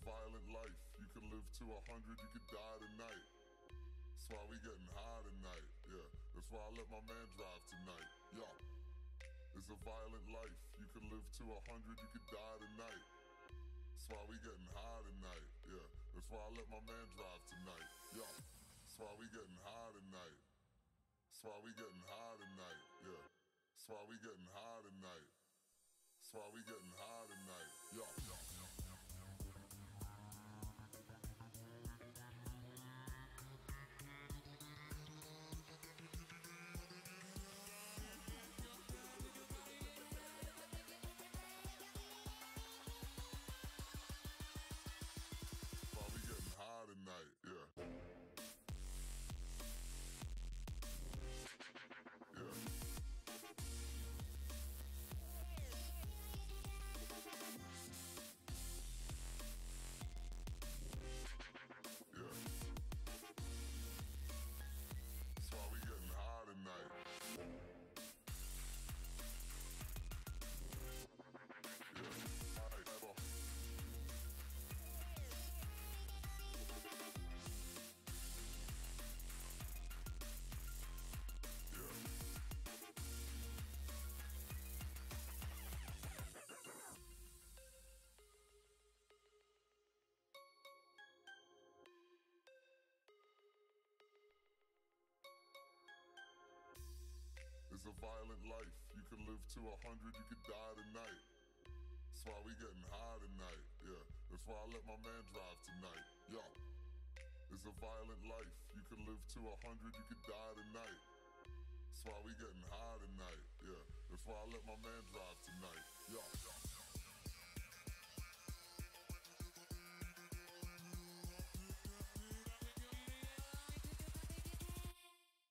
violent life. You could live to 100, you could die tonight. That's why we getting high tonight. Yeah, that's why I let my man drive tonight. Yeah, it's a violent life. You could live to 100, you could die tonight. That's why we getting high tonight. Yeah, that's why I let my man drive tonight. Yeah, that's why we getting high tonight. That's why we getting high tonight. Yeah, that's why we getting high tonight. That's why we getting high tonight. Yeah. Tonight, yeah. Yeah. Yeah. That's why we getting high tonight. Yeah. All right, well. It's a violent life. You could live to 100, you could die tonight. That's why we getting high tonight. Yeah, that's why I let my man drive tonight. Yeah, it's a violent life. You could live to 100, you could die tonight. That's why we getting high tonight. Yeah, that's why I let my man drive tonight. Yeah.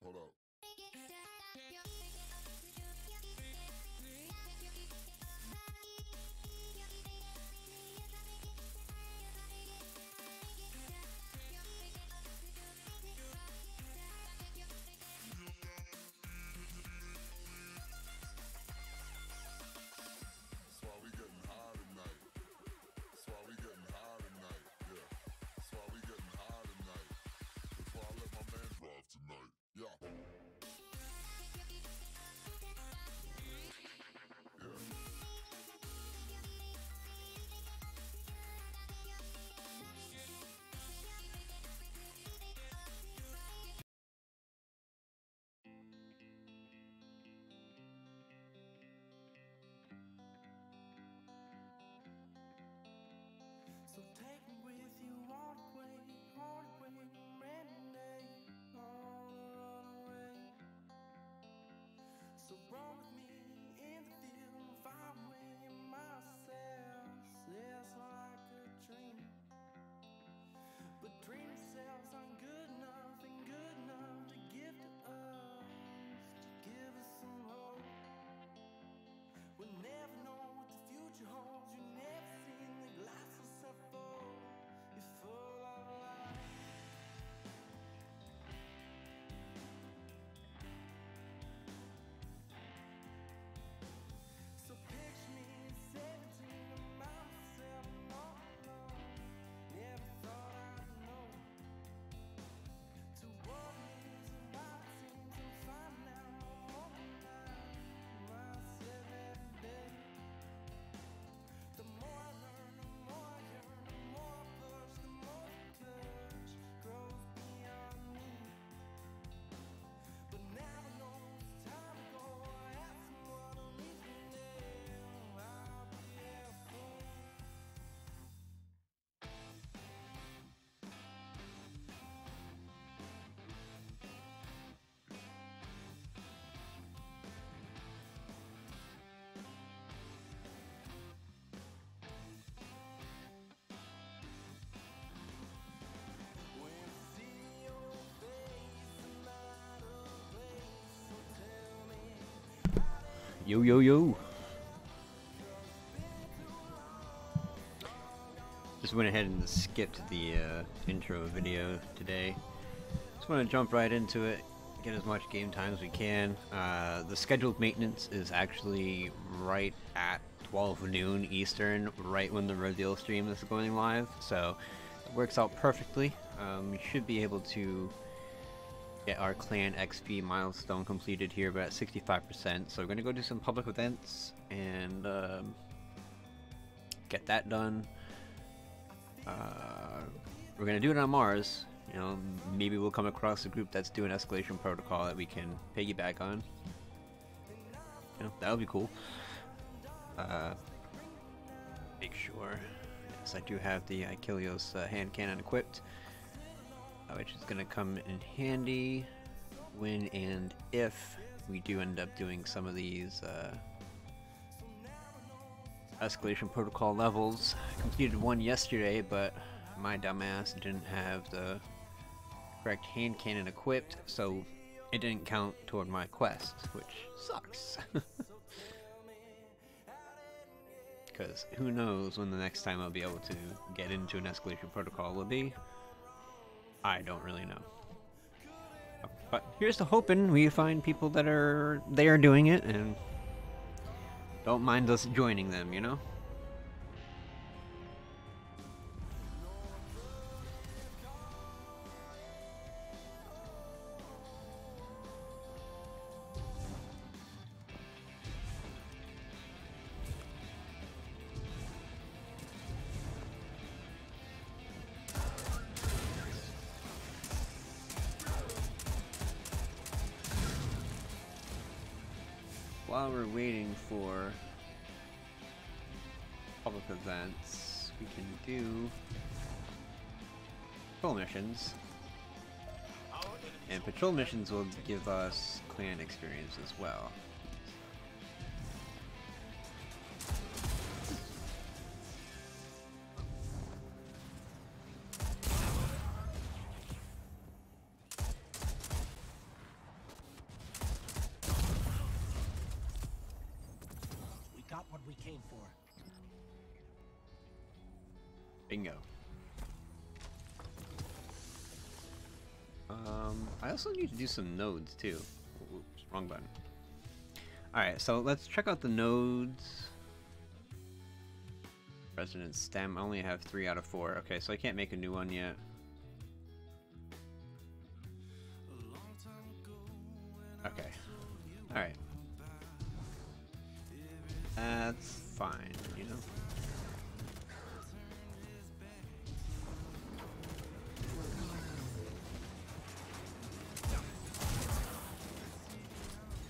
Hold up. Tonight. Yeah. Yeah. So take me with you all the way, random day, on a runaway. So run with me in the field, far away myself, says like a dream. But dream cells aren't good enough, ain't good enough to give to us, to give us some hope. We'll never know what the future holds. You never seen the glass is so full. You're full of life. So picture me at 17, I'm by myself and all alone. Never thought I'd know to what it is and why it seems I'm finding out more than myself every day. The more I learn, the more I yearn, the more I push, the more the push grows beyond me. But now I know it's time to go. I ask someone to leave me there. I'll be there soon. When I see your face in light of place, so tell me Yo, yo, yo. Just went ahead and skipped the intro video today. Just want to jump right into it, get as much game time as we can. The scheduled maintenance is actually right at 12 noon Eastern, right when the reveal stream is going live, so it works out perfectly. We should be able to get our clan XP milestone completed here, but at 65%. So we're gonna go do some public events and get that done. We're gonna do it on Mars. You know, maybe we'll come across a group that's doing escalation protocol that we can piggyback on. You know, that would be cool. Make sure. Yes, I do have the Achilleos hand cannon equipped, which is gonna come in handy when and if we do end up doing some of these escalation protocol levels. I completed one yesterday, but my dumbass didn't have the correct hand cannon equipped, so it didn't count toward my quest, which sucks. Because who knows when the next time I'll be able to get into an escalation protocol will be. I don't really know. But here's to hoping we find people that are doing it and don't mind us joining them, you know? While we're waiting for public events, we can do patrol missions. And patrol missions will give us clan experience as well. What we came for. Bingo. I also need to do some nodes too. Oops, wrong button. Alright, so let's check out the nodes. Resident stem, I only have 3 out of 4. Okay, so I can't make a new one yet. Okay. Alright. That's fine, you know?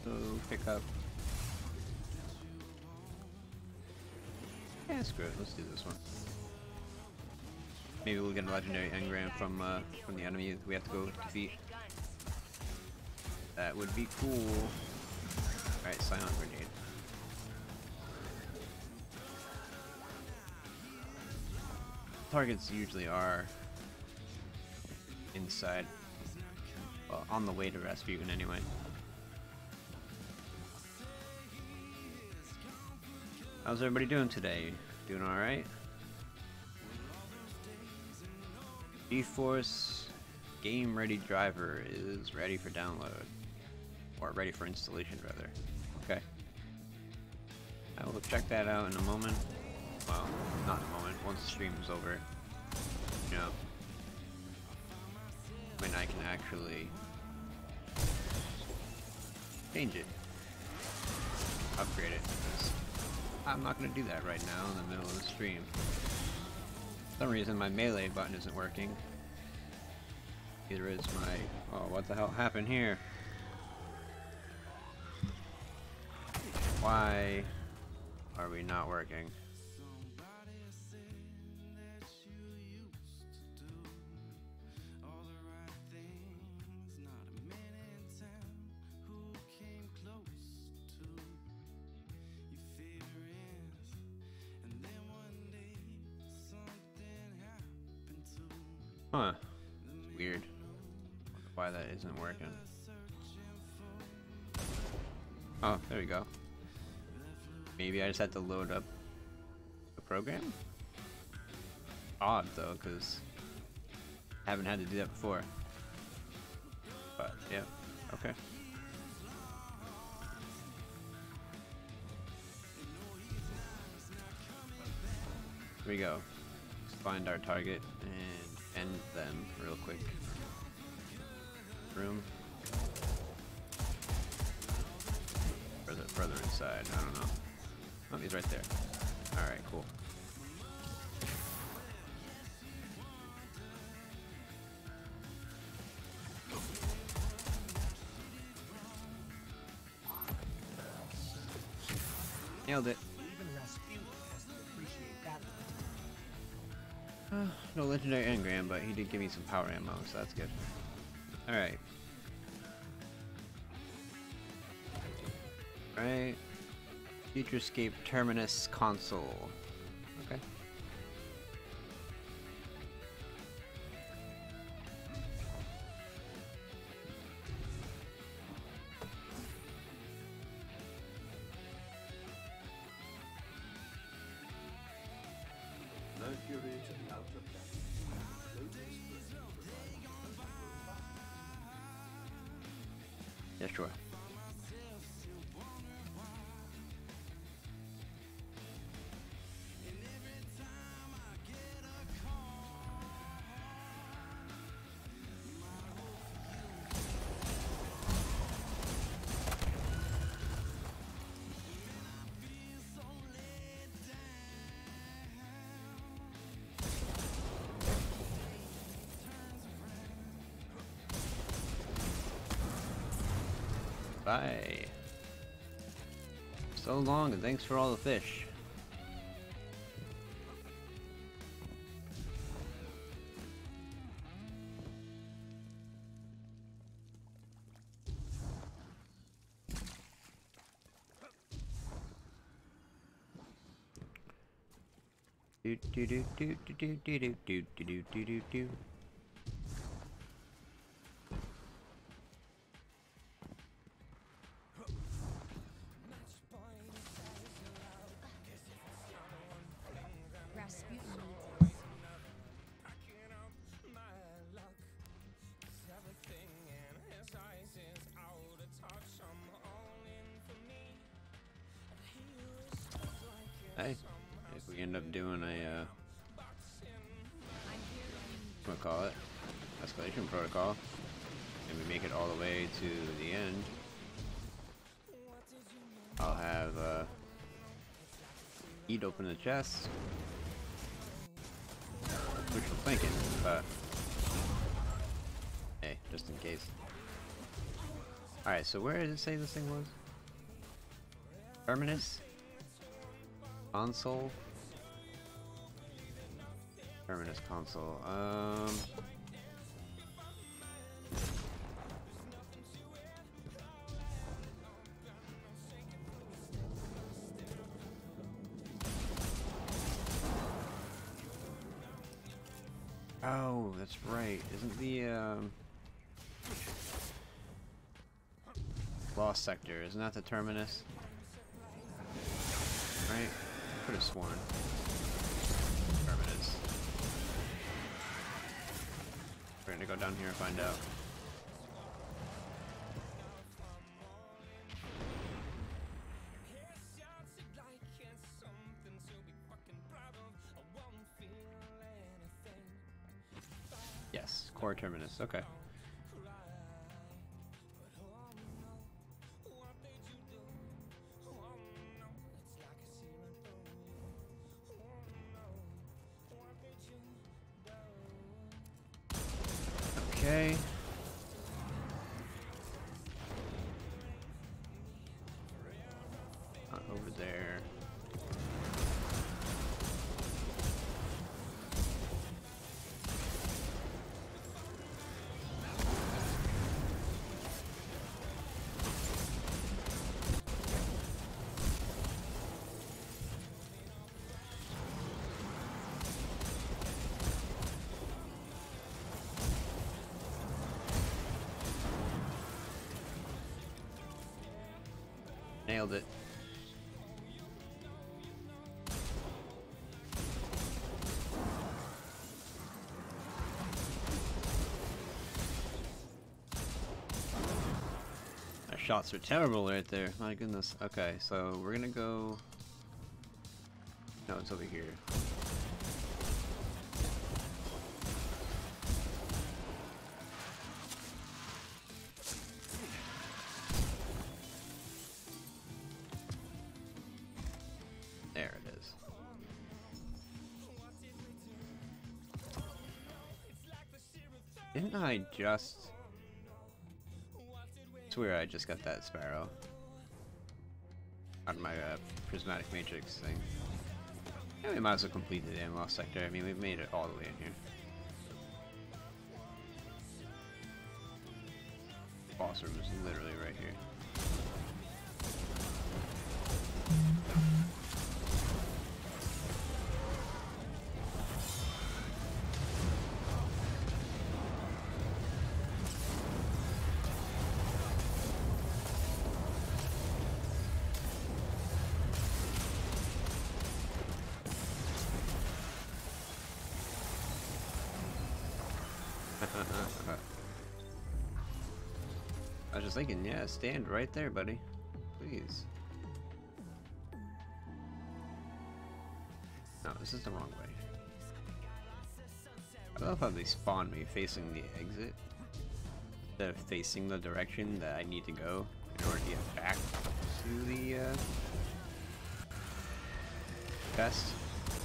So, pick up. Yeah, screw it, let's do this one. Maybe we'll get a legendary engram from the enemy we have to go defeat. That would be cool. Alright, silent grenade. Targets usually are inside, well, on the way to Rasputin anyway. How's everybody doing today? Doing alright? GeForce Game Ready Driver is ready for download. Or ready for installation, rather. Okay. I will check that out in a moment. Well, not in a moment, once the stream is over. You know, when I can actually change it. Upgrade it, because I'm not going to do that right now in the middle of the stream. For some reason my melee button isn't working. Neither is my... Oh, what the hell happened here? Why are we not working? Huh. It's weird. Wonder why that isn't working. Oh, there we go. Maybe I just had to load up the program? Odd though, because I haven't had to do that before. But, yeah. Okay. we go. Let's find our target and end them real quick. Room. Further inside. I don't know. Oh, he's right there. All right, cool. Nailed it. Even Rasputin has to appreciate that. No legendary engram, but he did give me some power ammo, so that's good. Alright. Right. Futurescape Terminus console. Okay. Mercury to the outer planet. Yeah, sure. Bye. So long, and thanks for all the fish. Do do do do do do do do do do do do. Hey, if we end up doing a, what do call it, escalation protocol, and we make it all the way to the end, I'll have Eat open the chest, which I'm thinking, but hey, just in case. Alright, so where did it say this thing was? Terminus? Console? Terminus console. Oh, that's right. Isn't the Lost Sector, isn't that the Terminus? Right? I could have sworn. Terminus. We're gonna go down here and find out. Yes, core Terminus, okay. Okay. Over there. Nailed it. My shots are terrible right there. My goodness. Okay, so we're gonna go. No, it's over here. Didn't I just swear I just got that sparrow out of my prismatic matrix thing? Yeah, we might as well complete the damn lost sector. I mean, we've made it all the way in here. Boss room is literally right here. I was just thinking, yeah, stand right there, buddy. Please. No, this is the wrong way. I love how they spawn me facing the exit instead of facing the direction that I need to go in order to get back to the chest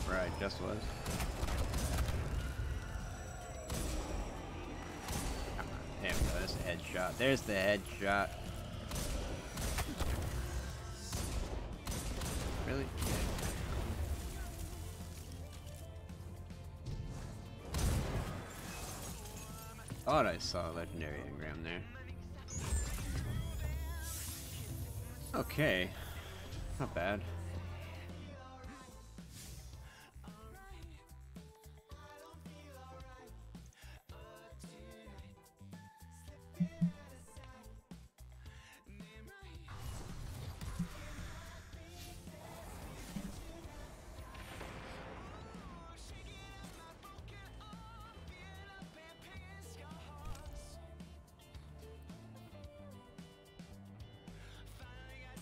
where I just was. There we go, there's the headshot. There's the headshot. Really? Thought I saw a legendary engram there. Okay. Not bad.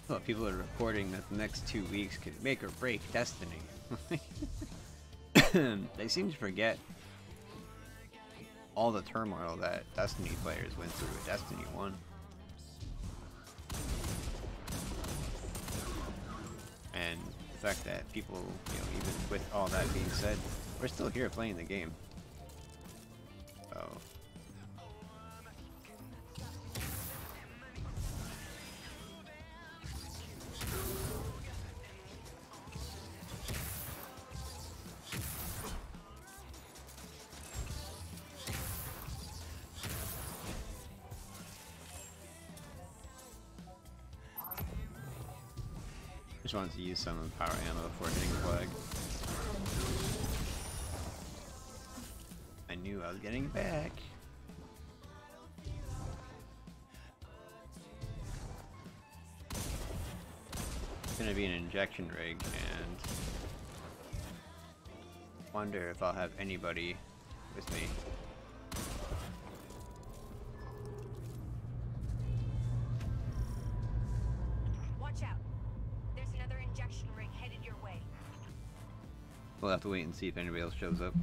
Well, people are reporting that the next 2 weeks could make or break Destiny. They seem to forget all the turmoil that Destiny players went through with Destiny 1. And the fact that people, you know, even with all that being said, we're still here playing the game. So... just wanted to use some of the power ammo before hitting the flag. I knew I was getting back. It's gonna be an injection rig, and wonder if I'll have anybody with me. We'll have to wait and see if anybody else shows up.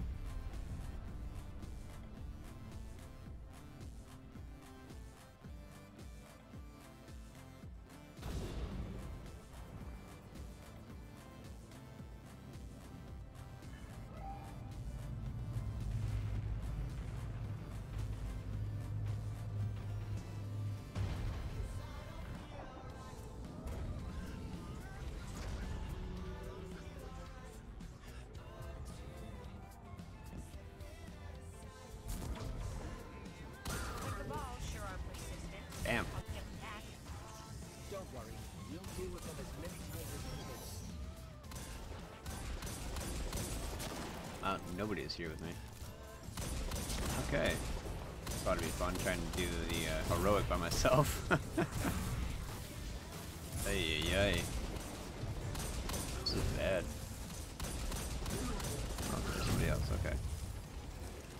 Damn. Don't worry, we'll deal with them as many times as needed. Nobody is here with me. Okay. Thought it'd be fun trying to do the heroic by myself. Hey, this is bad. Oh, there's somebody else, okay.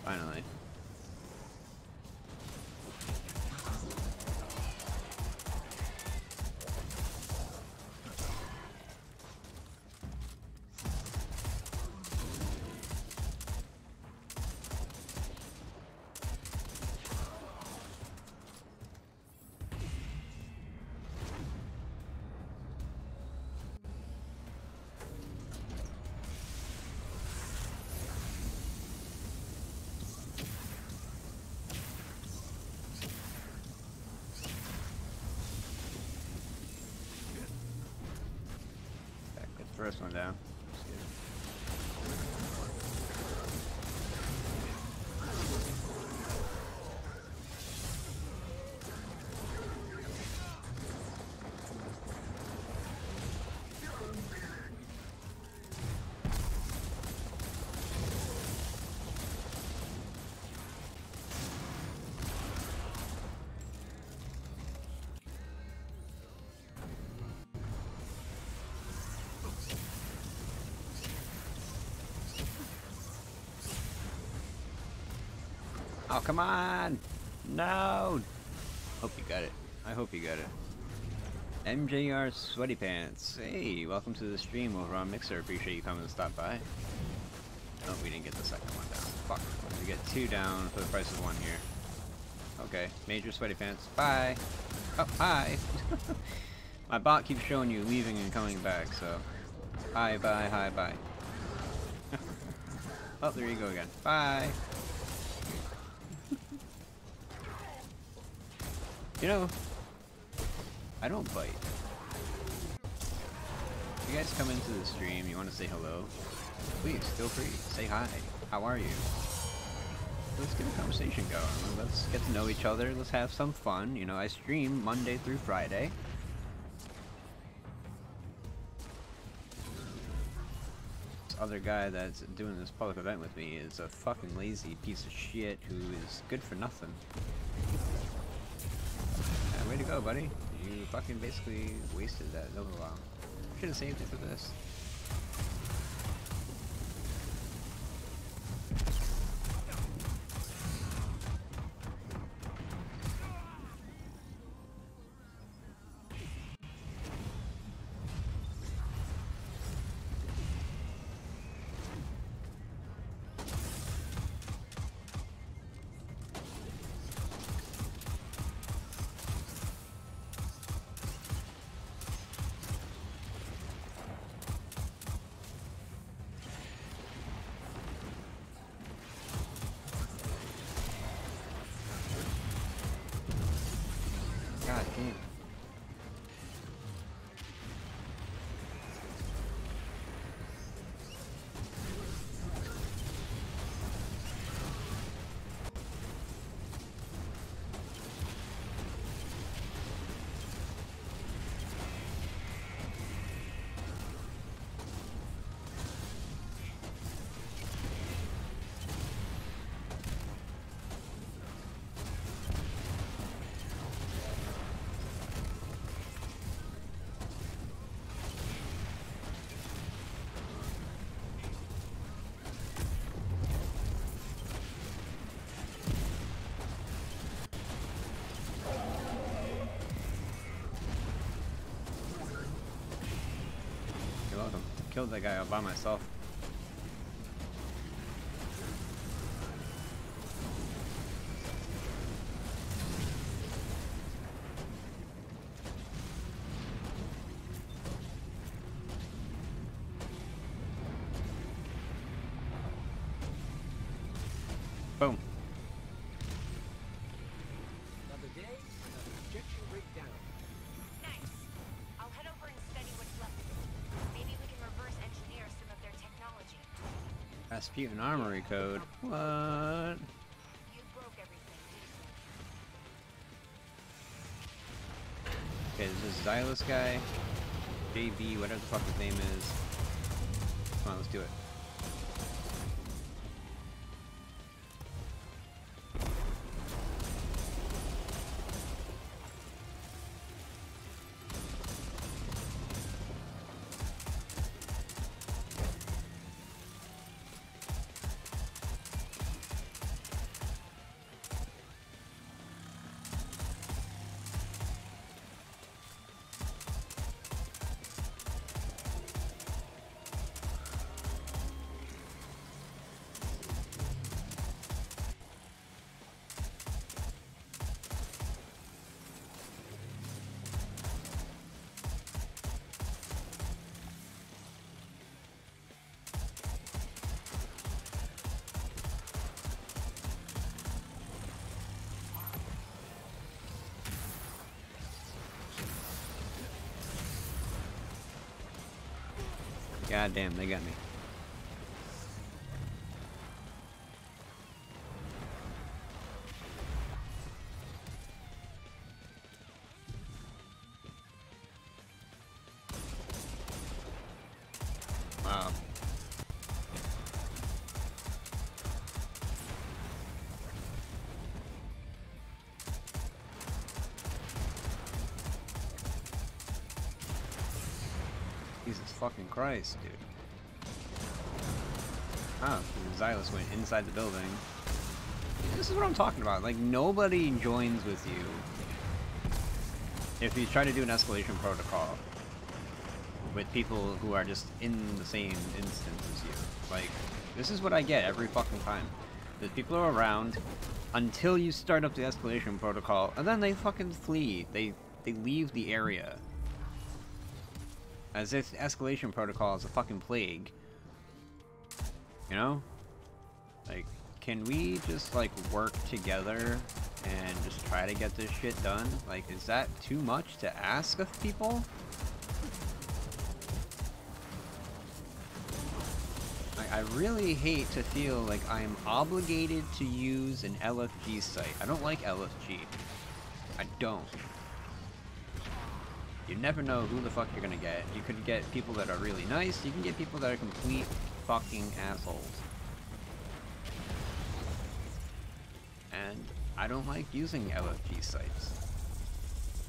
Finally. first one down. Oh, come on! No! Hope you got it. I hope you got it. MJR Sweaty Pants. Hey, welcome to the stream over on Mixer. Appreciate you coming to stop by. Oh, we didn't get the second one down. Fuck. We get 2 down for the price of 1 here. Okay, Major Sweaty Pants. Bye! Oh, hi! My bot keeps showing you leaving and coming back, so... Hi, bye, hi, bye. Oh, there you go again. Bye! You know, I don't bite. If you guys come into the stream, you want to say hello, please feel free. Say hi. How are you? Let's get a conversation going. Let's get to know each other. Let's have some fun. You know, I stream Monday through Friday. This other guy that's doing this public event with me is a fucking lazy piece of shit who is good for nothing. Way to go, buddy. You fucking basically wasted that Nova Wow. Should have saved it for this. God damn. You're welcome. Killed that guy all by myself. Boom. Another day, another injection breakdown. Nice. I'll head over and study what's left of it. Maybe we can reverse engineer some of their technology. Rasputin Armory Code. What? You broke everything, Okay, didn't you? there's this Xylus guy. JB, whatever the fuck his name is. Come on, let's do it. God damn, they got me. Wow. Jesus fucking Christ, dude. Oh, Xylus went inside the building. This is what I'm talking about. Like, nobody joins with you if you try to do an escalation protocol with people who are just in the same instance as you. Like, this is what I get every fucking time. The people are around until you start up the escalation protocol, and then they fucking flee. They leave the area. As if the escalation protocol is a fucking plague. You know? Like, can we just, like, work together and just try to get this shit done? Like, is that too much to ask of people? I really hate to feel like I'm obligated to use an LFG site. I don't like LFG. I don't. You never know who the fuck you're gonna get. You could get people that are really nice, you can get people that are complete fucking assholes. And I don't like using LFG sites.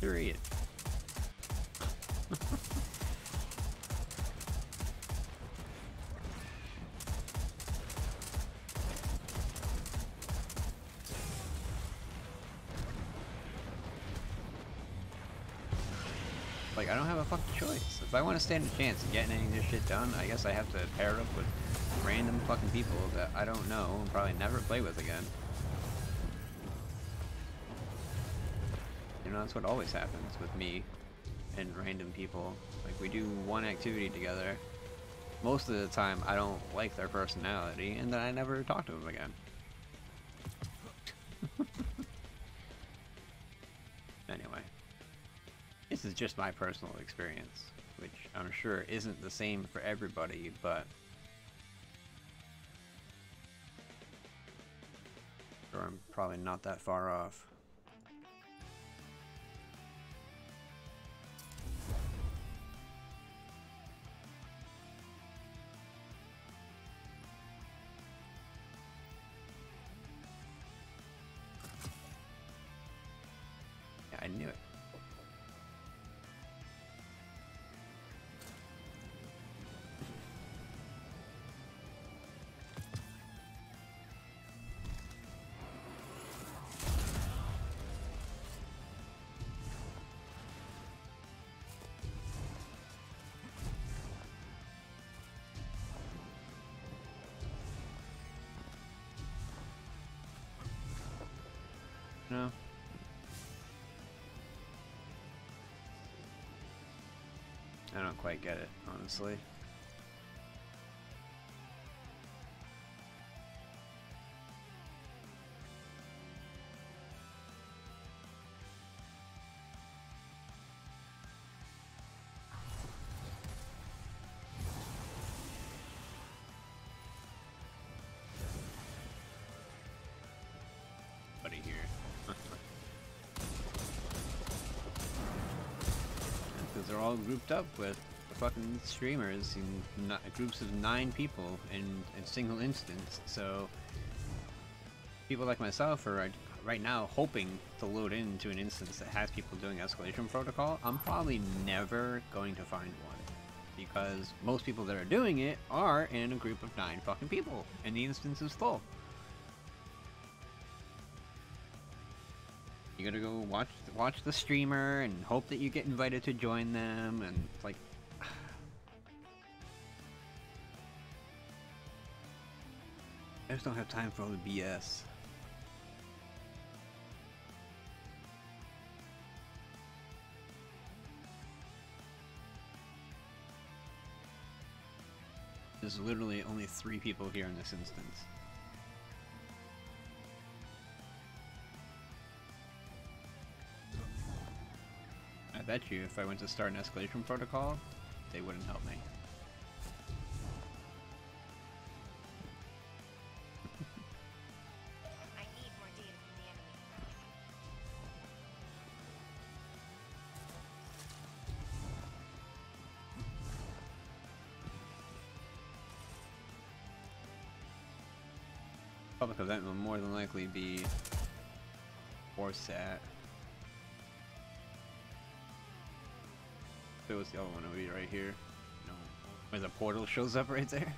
Period. Like, I don't have a fucking choice. If I want to stand a chance of getting any of this shit done, I guess I have to pair up with random fucking people that I don't know and probably never play with again. You know, that's what always happens with me and random people. Like, we do one activity together. Most of the time, I don't like their personality, and then I never talk to them again. Anyway. This is just my personal experience, which I'm sure isn't the same for everybody, but I'm probably not that far off. Yeah, I knew it. No. I don't quite get it, honestly. Buddy here. Because they're all grouped up with the fucking streamers in groups of 9 people in a single instance. So people like myself are right now hoping to load into an instance that has people doing escalation protocol. I'm probably never going to find one because most people that are doing it are in a group of 9 fucking people and the instance is full. You gotta go watch the streamer and hope that you get invited to join them, and like, I just don't have time for all the BS. There's literally only 3 people here in this instance. I bet you if I went to start an escalation protocol, they wouldn't help me. public event will more than likely be Orsat. If it was the other one, it would be right here. No, where the portal shows up right there.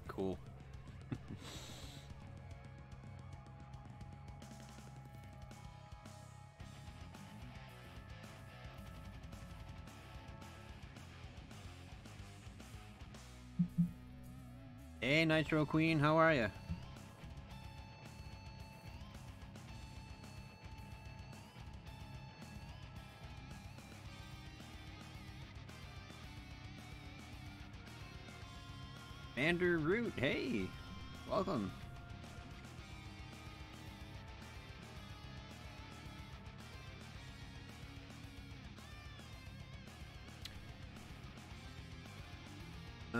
Cool. Hey, Nitro Queen, how are you? Commander Root, hey, welcome. Oh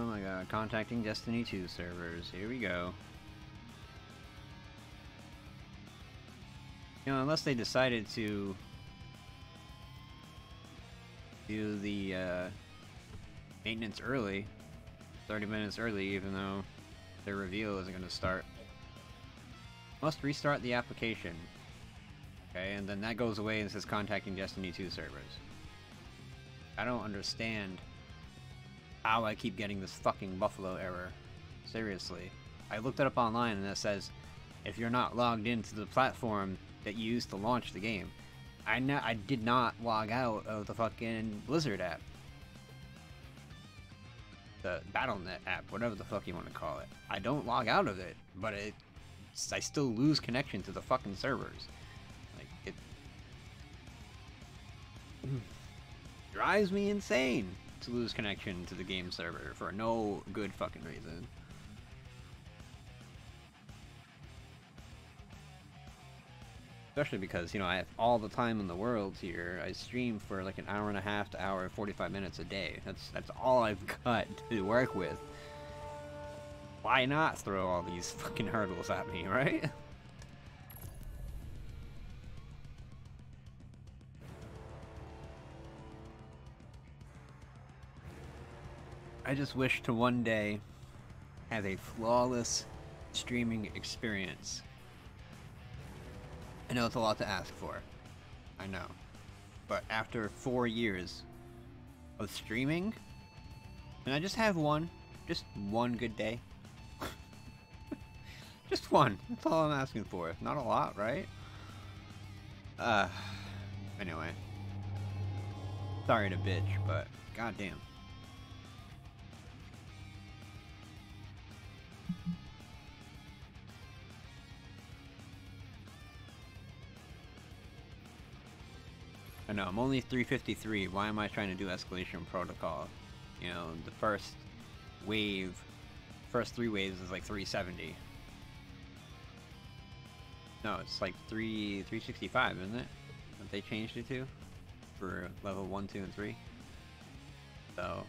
my god, contacting Destiny 2 servers, here we go. You know, unless they decided to do the maintenance early, 30 minutes early, even though their reveal isn't going to start. Must restart the application. Okay, and then that goes away and says contacting Destiny 2 servers. I don't understand how I keep getting this fucking Buffalo error. Seriously. I looked it up online and it says, if you're not logged into the platform that you used to launch the game. I did not log out of the fucking Blizzard app. The BattleNet app, whatever the fuck you want to call it. I don't log out of it, but I still lose connection to the fucking servers. Like, it drives me insane to lose connection to the game server for no good fucking reason. Especially because, you know, I have all the time in the world here. I stream for like an hour and a half to hour and 45 minutes a day. That's all I've got to work with. Why not throw all these fucking hurdles at me, right? I just wish to one day have a flawless streaming experience. I know it's a lot to ask for. I know. But after 4 years of streaming, can I just have just one good day? Just one. That's all I'm asking for. Not a lot, right? Anyway. Sorry to bitch, but goddamn. I know, I'm only 353. Why am I trying to do escalation protocol? You know, the first 3 waves is like 370. No, it's like 365, isn't it? Have they changed it to? For level 1, 2, and 3? So,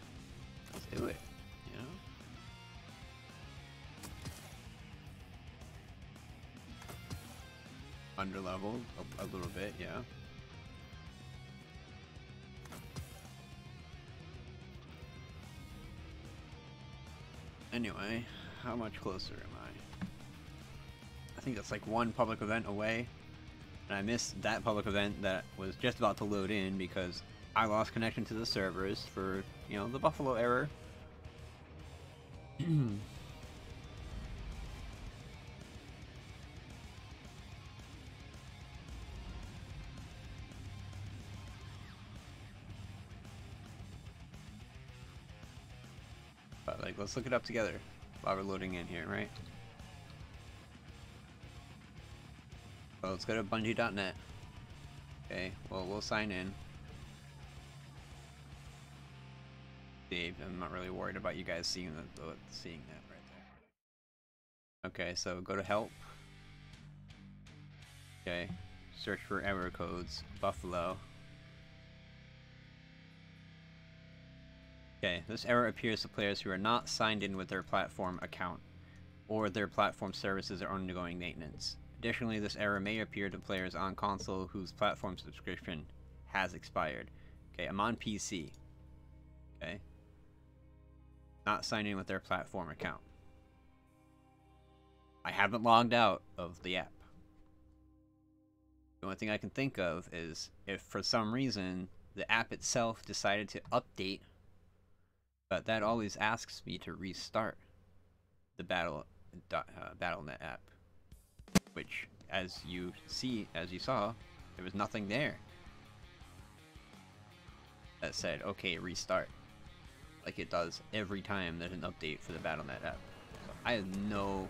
let's do it, you know? Underleveled a little bit, yeah. Anyway, how much closer am I? I think that's like one public event away. And I missed that public event that was just about to load in because I lost connection to the servers for, you know, the Buffalo error. But like, let's look it up together while we're loading in here, right? So let's go to Bungie.net. Okay, well, we'll sign in. Dave, I'm not really worried about you guys seeing that right there. Okay, so go to help. Okay, search for error codes, Buffalo. Okay, this error appears to players who are not signed in with their platform account, or their platform services are undergoing maintenance. Additionally, this error may appear to players on console whose platform subscription has expired. Okay, I'm on PC. Okay. Not signed in with their platform account. I haven't logged out of the app. The only thing I can think of is if for some reason the app itself decided to update, but that always asks me to restart the Battle.net app, which, as you saw, there was nothing there that said, okay, restart, like it does every time there's an update for the Battle.net app. So I have no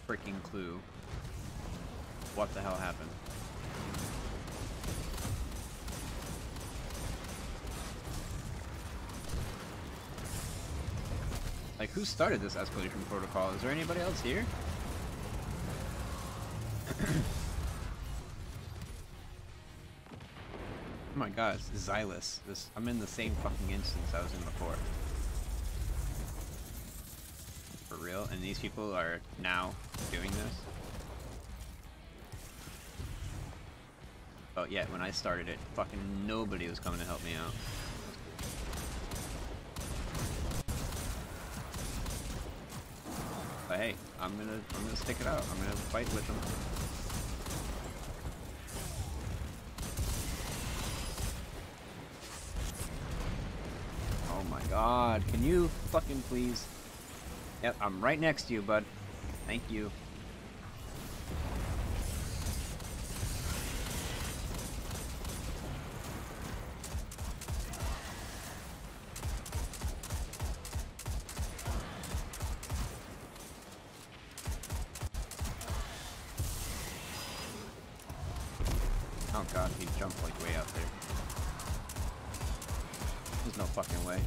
freaking clue what the hell happened. Like, who started this escalation protocol? Is there anybody else here? Oh my god, it's Xylus. I'm in the same fucking instance I was in before. For real? And these people are now doing this? Oh yeah, when I started it, fucking nobody was coming to help me out. But hey, I'm gonna stick it out. I'm gonna fight with them. Oh my god, can you fucking please? Yep, I'm right next to you, bud. Thank you. Oh god, he jumped like way out there. There's no fucking way.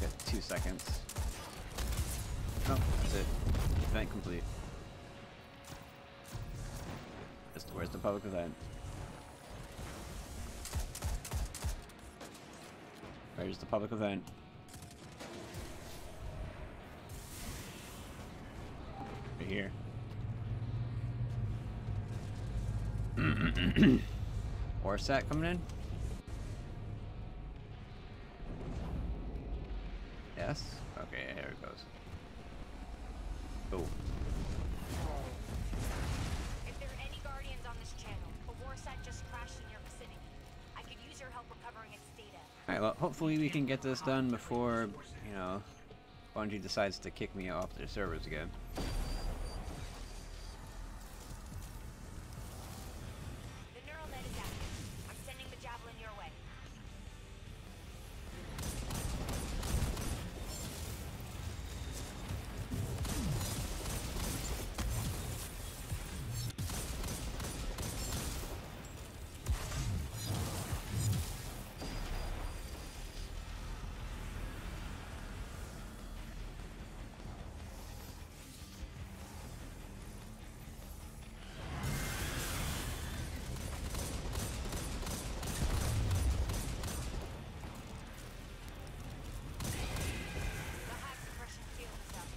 Got 2 seconds. Oh, that's it. Event complete. Where's the public event? Where's the public event? Right here. Orsat coming in? Yes? Okay, here it goes. Oh. If there are any Guardians on this channel, a Warsat just crashed in your vicinity. I could use your help recovering its data. Alright, well, hopefully we can get this done before, you know, Bungie decides to kick me off their servers again. The neural net is active. I'm sending the javelin your way. The high suppression field is up.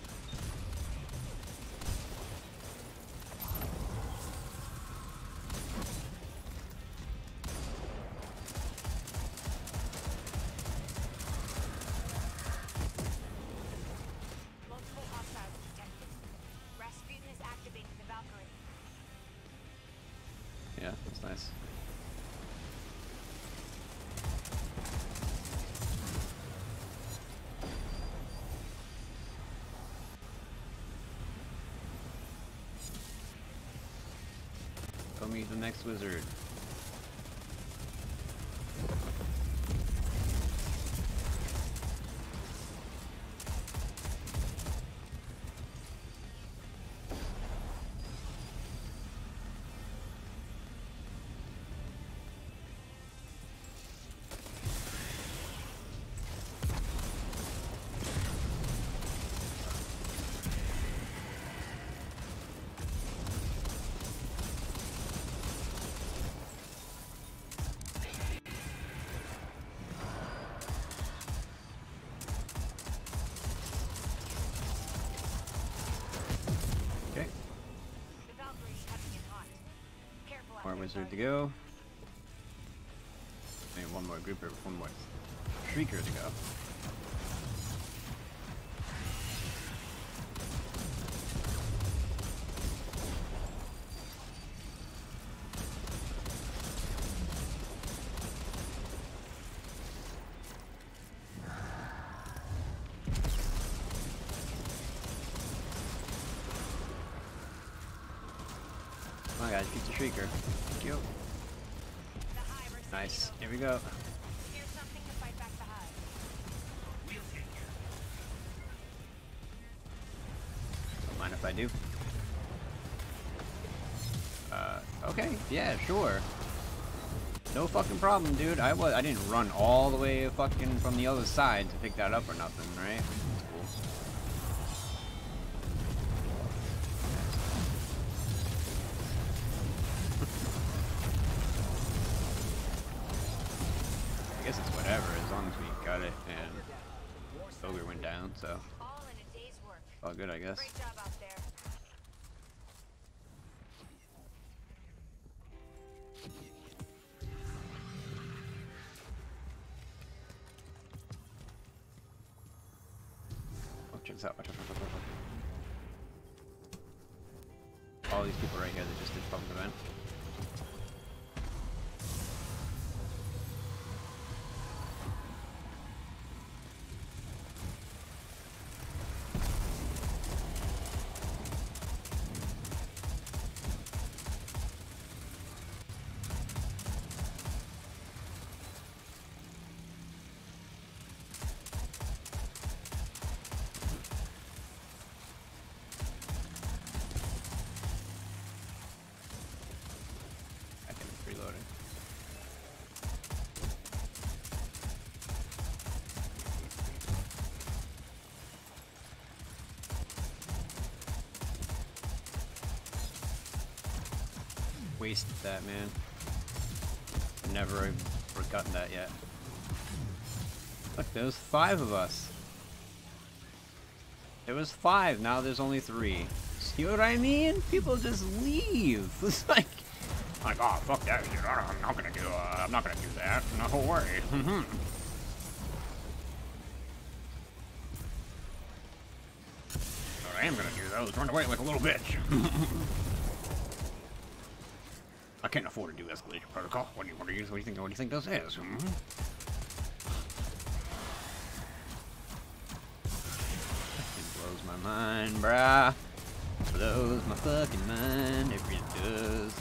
Multiple hostiles detected. Rasputin is activating the Valkyrie. Yeah, that's nice. Go meet the next wizard. wizard to go. Maybe one more grouper, one more shrieker to go. Come on guys, get the shrieker. Thank you. Nice. Here we go. Here's something to fight back the hive. Don't mind if I do. Okay, yeah, sure. No fucking problem, dude. I didn't run all the way fucking from the other side to pick that up or nothing, right? That's cool. I guess it's whatever, as long as we got it and Ogre went down, so All in a day's work. all good, I guess. Great job out there. Oh, check this out. Watch, watch, watch, watch, watch. All these people right here that just did public event. Reloading. Wasted that, man. Never forgotten that yet. Look, there was 5 of us. There was 5, now there's only 3. See what I mean? People just leave. It's like, oh fuck that shit. I'm not gonna do that. No way. What I am gonna do though is run away like a little bitch. I can't afford to do escalation protocol. What do you think this is? It blows my mind, brah. Blows my fucking mind. It really does.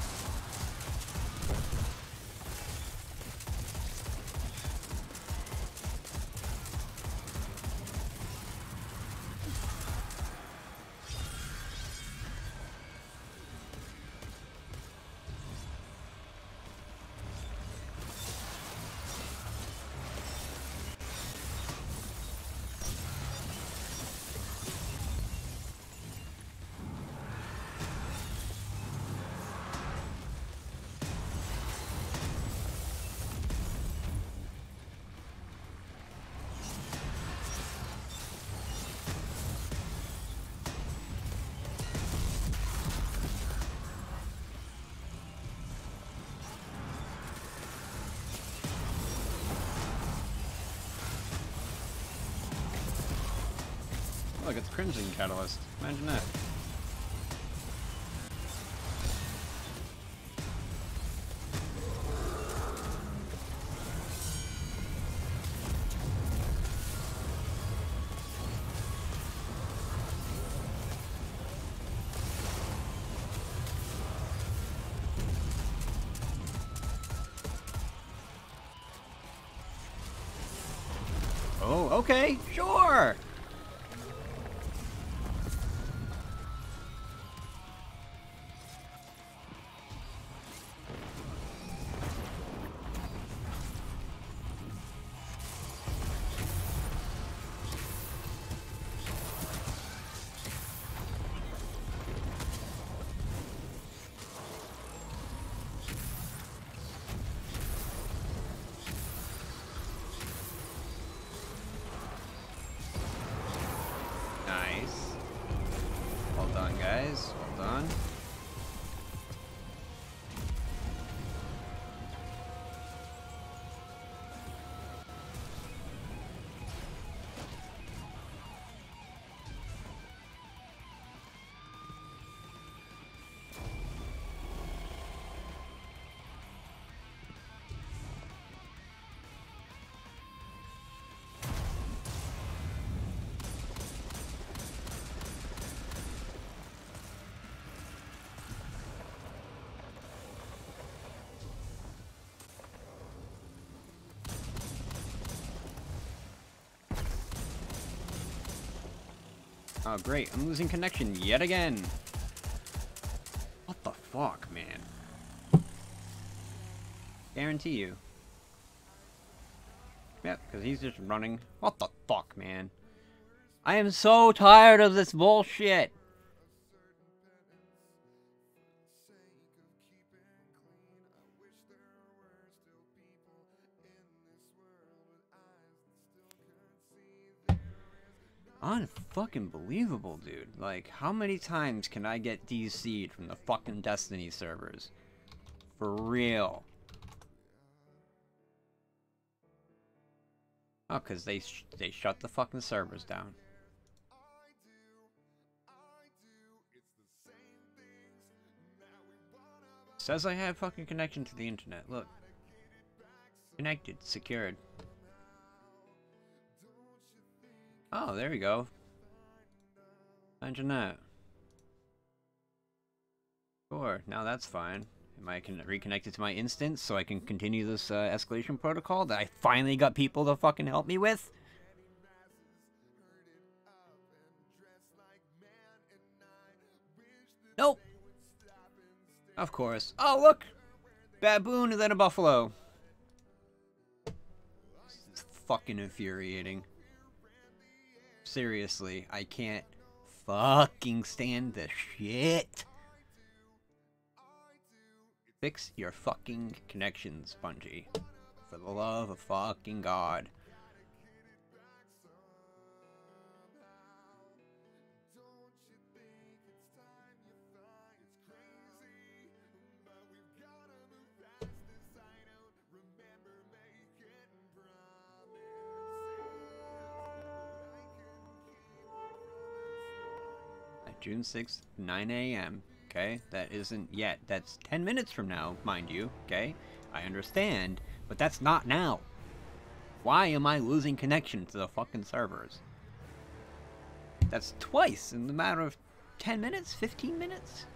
Look, it's Crimson Catalyst. Imagine that. Oh, okay, sure! Oh great, I'm losing connection yet again. What the fuck, man? Guarantee you. Yep, because he's just running. What the fuck, man? I am so tired of this bullshit. Unfucking believable, dude. Like, how many times can I get DC'd from the fucking Destiny servers? For real. Oh, because they shut the fucking servers down. Says I have fucking connection to the internet. Look. Connected. Secured. Oh, there we go. Imagine that. Sure, now that's fine. Am I reconnected to my instance so I can continue this escalation protocol that I finally got people to fucking help me with? Nope. Of course. Oh, look! Baboon and then a buffalo. This is fucking infuriating. Seriously, I can't fucking stand this shit. Fix your fucking connections, Bungie. For the love of fucking God. June 6th, 9 a.m. Okay, that isn't yet. That's 10 minutes from now, mind you. Okay, I understand, but that's not now. Why am I losing connection to the fucking servers? That's twice in the matter of 10 minutes, 15 minutes.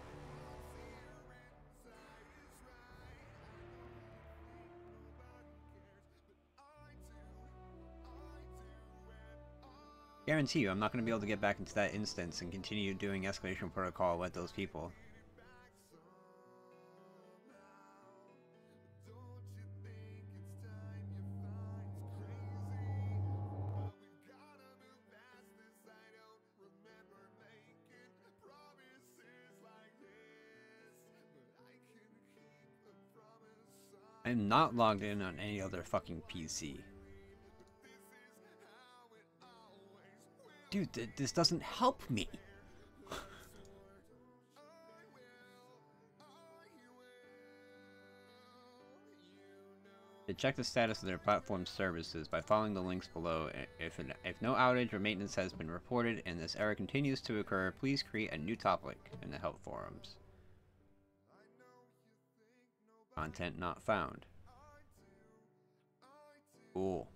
Guarantee you, I'm not going to be able to get back into that instance and continue doing escalation protocol with those people. I'm not logged in on any other fucking PC. Dude, this doesn't help me. To check the status of their platform services by following the links below. If no outage or maintenance has been reported and this error continues to occur, please create a new topic in the help forums. Content not found. Cool.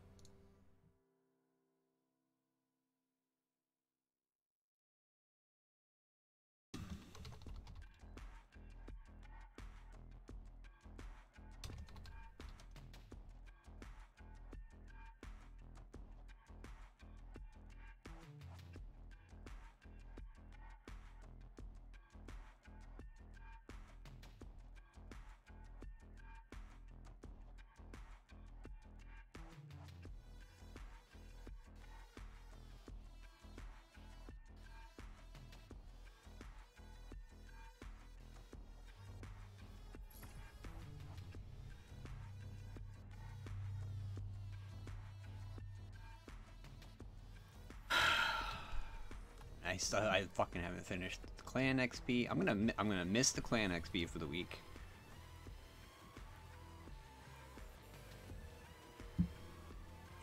I fucking haven't finished the clan XP. I'm gonna miss the clan XP for the week.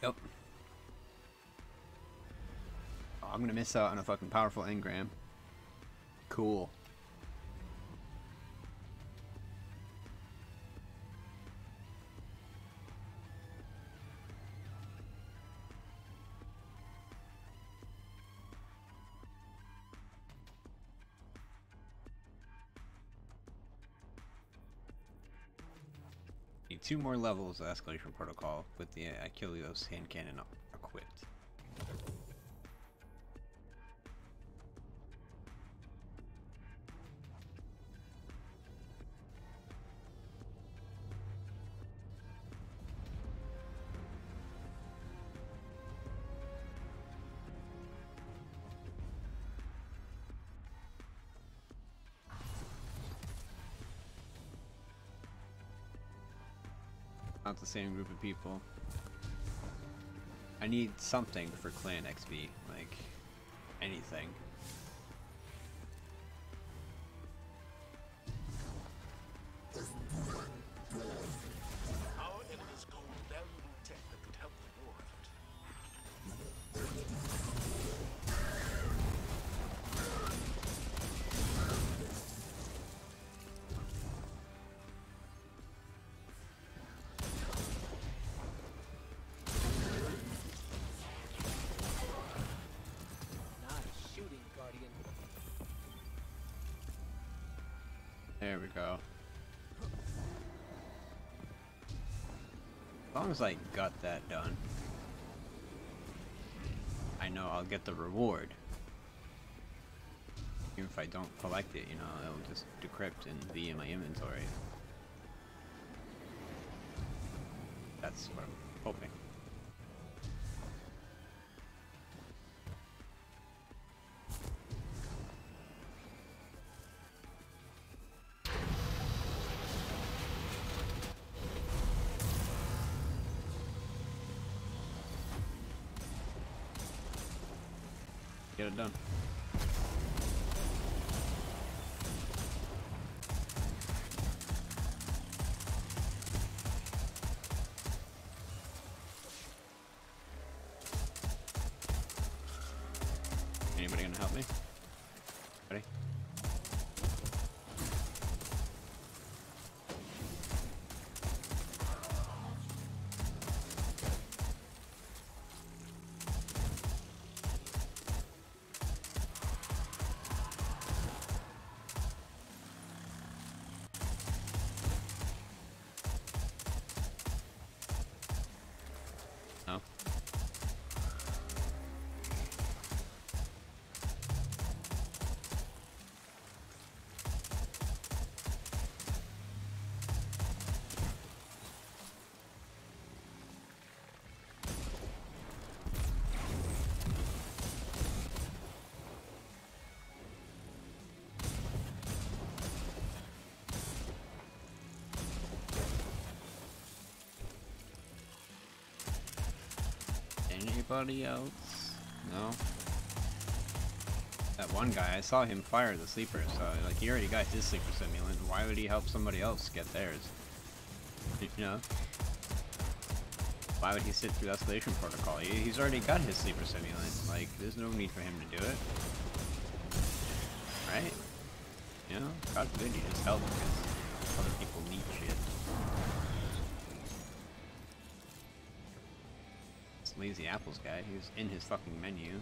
Yep. Oh, I'm gonna miss out on a fucking powerful engram. Cool. Need 2 more levels of escalation protocol with the Achilleos hand cannon equipped. Not the same group of people. I need something for Clan XP, like anything. Our enemies hold valuable tech that could help the war effort. Nice shooting, Guardian. There we go. As long as I got that done, I know I'll get the reward. Even if I don't collect it, you know, it'll just decrypt and be in my inventory. That's what I'm hoping. Get it done. Anybody gonna help me? Ready? No? Anybody else? No? That one guy, I saw him fire the sleeper, so like he already got his sleeper simulant. Why would he help somebody else get theirs? You know? Why would he sit through the escalation protocol? He's already got his sleeper simulant. Like, there's no need for him to do it. Right? You know? God forbid you just help because other people need shit. This Lazy Apples guy, he's in his fucking menu.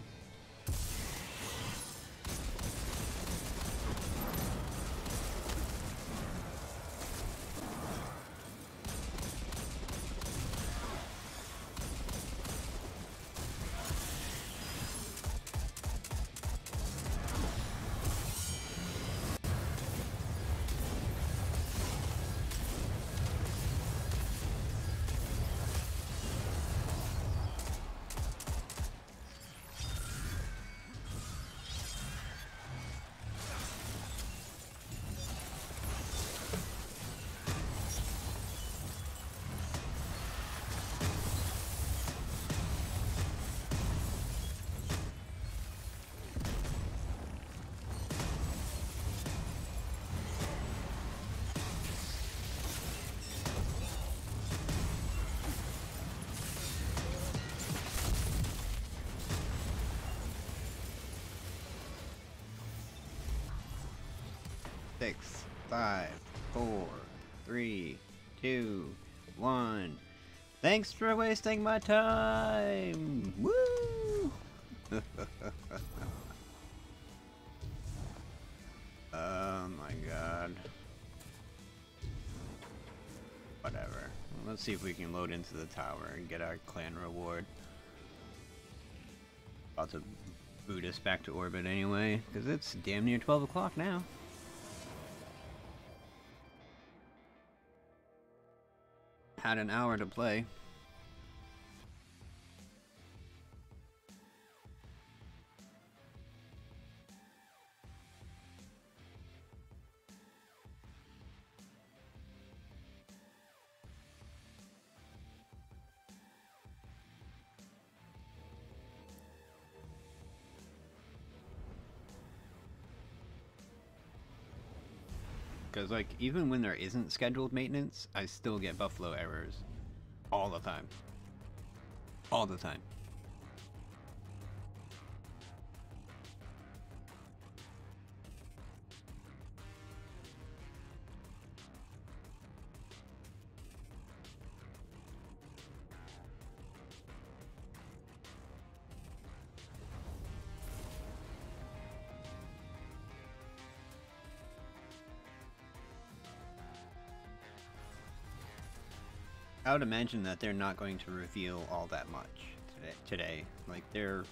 Six, 5, 4, 3, 2, 1. Thanks for wasting my time! Woo! Oh my god. Whatever. Let's see if we can load into the tower and get our clan reward. About to boot us back to orbit anyway, because it's damn near 12 o'clock now. Had an hour to play. Because, like, even when there isn't scheduled maintenance, I still get buffalo errors. All the time. All the time. I would imagine that they're not going to reveal all that much today. Like, their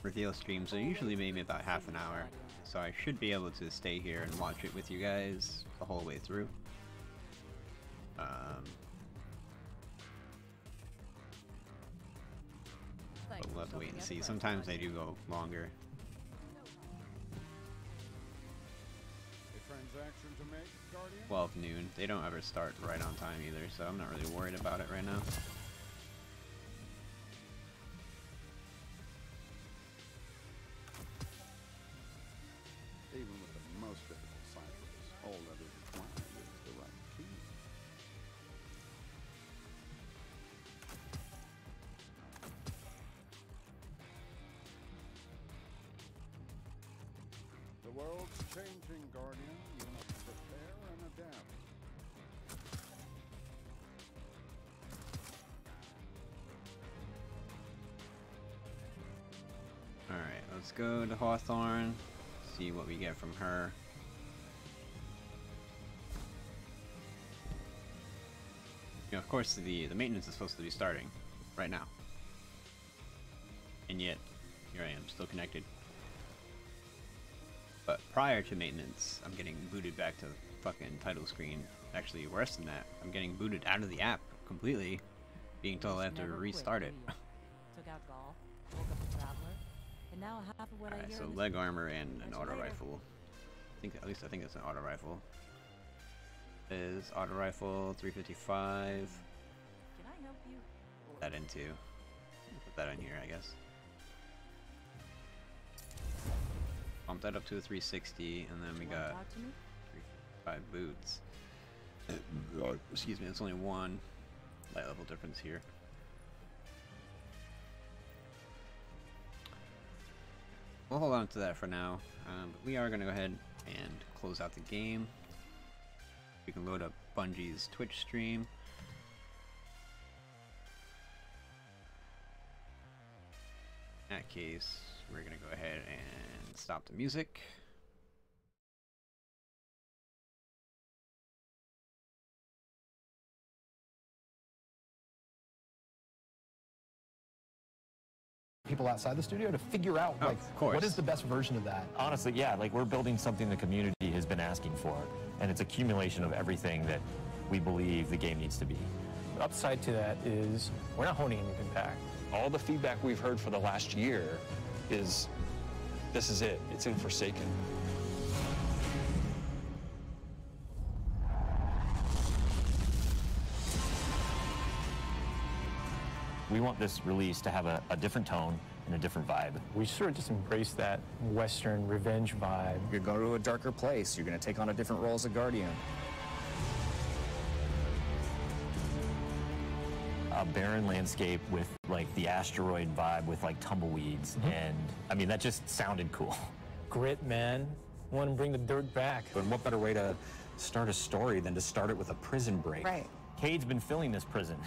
reveal streams are usually maybe about half an hour, so I should be able to stay here and watch it with you guys the whole way through. But we'll have to wait and see. Sometimes they do go longer. Transaction to make, Guardian? 12 noon. They don't ever start right on time either, so I'm not really worried about it right now. Even with the most difficult ciphers, all that is required is the right key. The world's changing, Guardian. You must prepare and adapt. Alright, let's go to Hawthorne, see what we get from her. You know, of course, the maintenance is supposed to be starting right now. And yet, here I am, still connected. But prior to maintenance, I'm getting booted back to the fucking title screen. Actually, worse than that, I'm getting booted out of the app completely, being told I have to restart it. Took out Gaul, woke up the Traveler, and now half of what I Alright, hear so in this leg armor and an Catch you auto later. rifle. At least I think it's an auto rifle. Is auto rifle 355. Can I help you? Put that into. Put that in here, I guess. Bump that up to a 360, and then we You wanna got talk to me? 355 boots. Excuse me, it's only one light level difference here. We'll hold on to that for now, but we are going to go ahead and close out the game. We can load up Bungie's Twitch stream. In that case, we're going to go ahead and stop the music. People outside the studio to figure out, like, of course. what is the best version of that? Honestly, yeah, like we're building something the community has been asking for, and it's accumulation of everything that we believe the game needs to be. The upside to that is we're not honing anything back. All the feedback we've heard for the last year is, this is it, it's in Forsaken. We want this release to have a different tone and a different vibe. We sort of just embrace that Western revenge vibe. You're going to a darker place. You're going to take on a different role as a Guardian. A barren landscape with like the asteroid vibe with like tumbleweeds, and I mean that just sounded cool. Grit, man. Want to bring the dirt back. But what better way to start a story than to start it with a prison break? Right. Cade's been filling this prison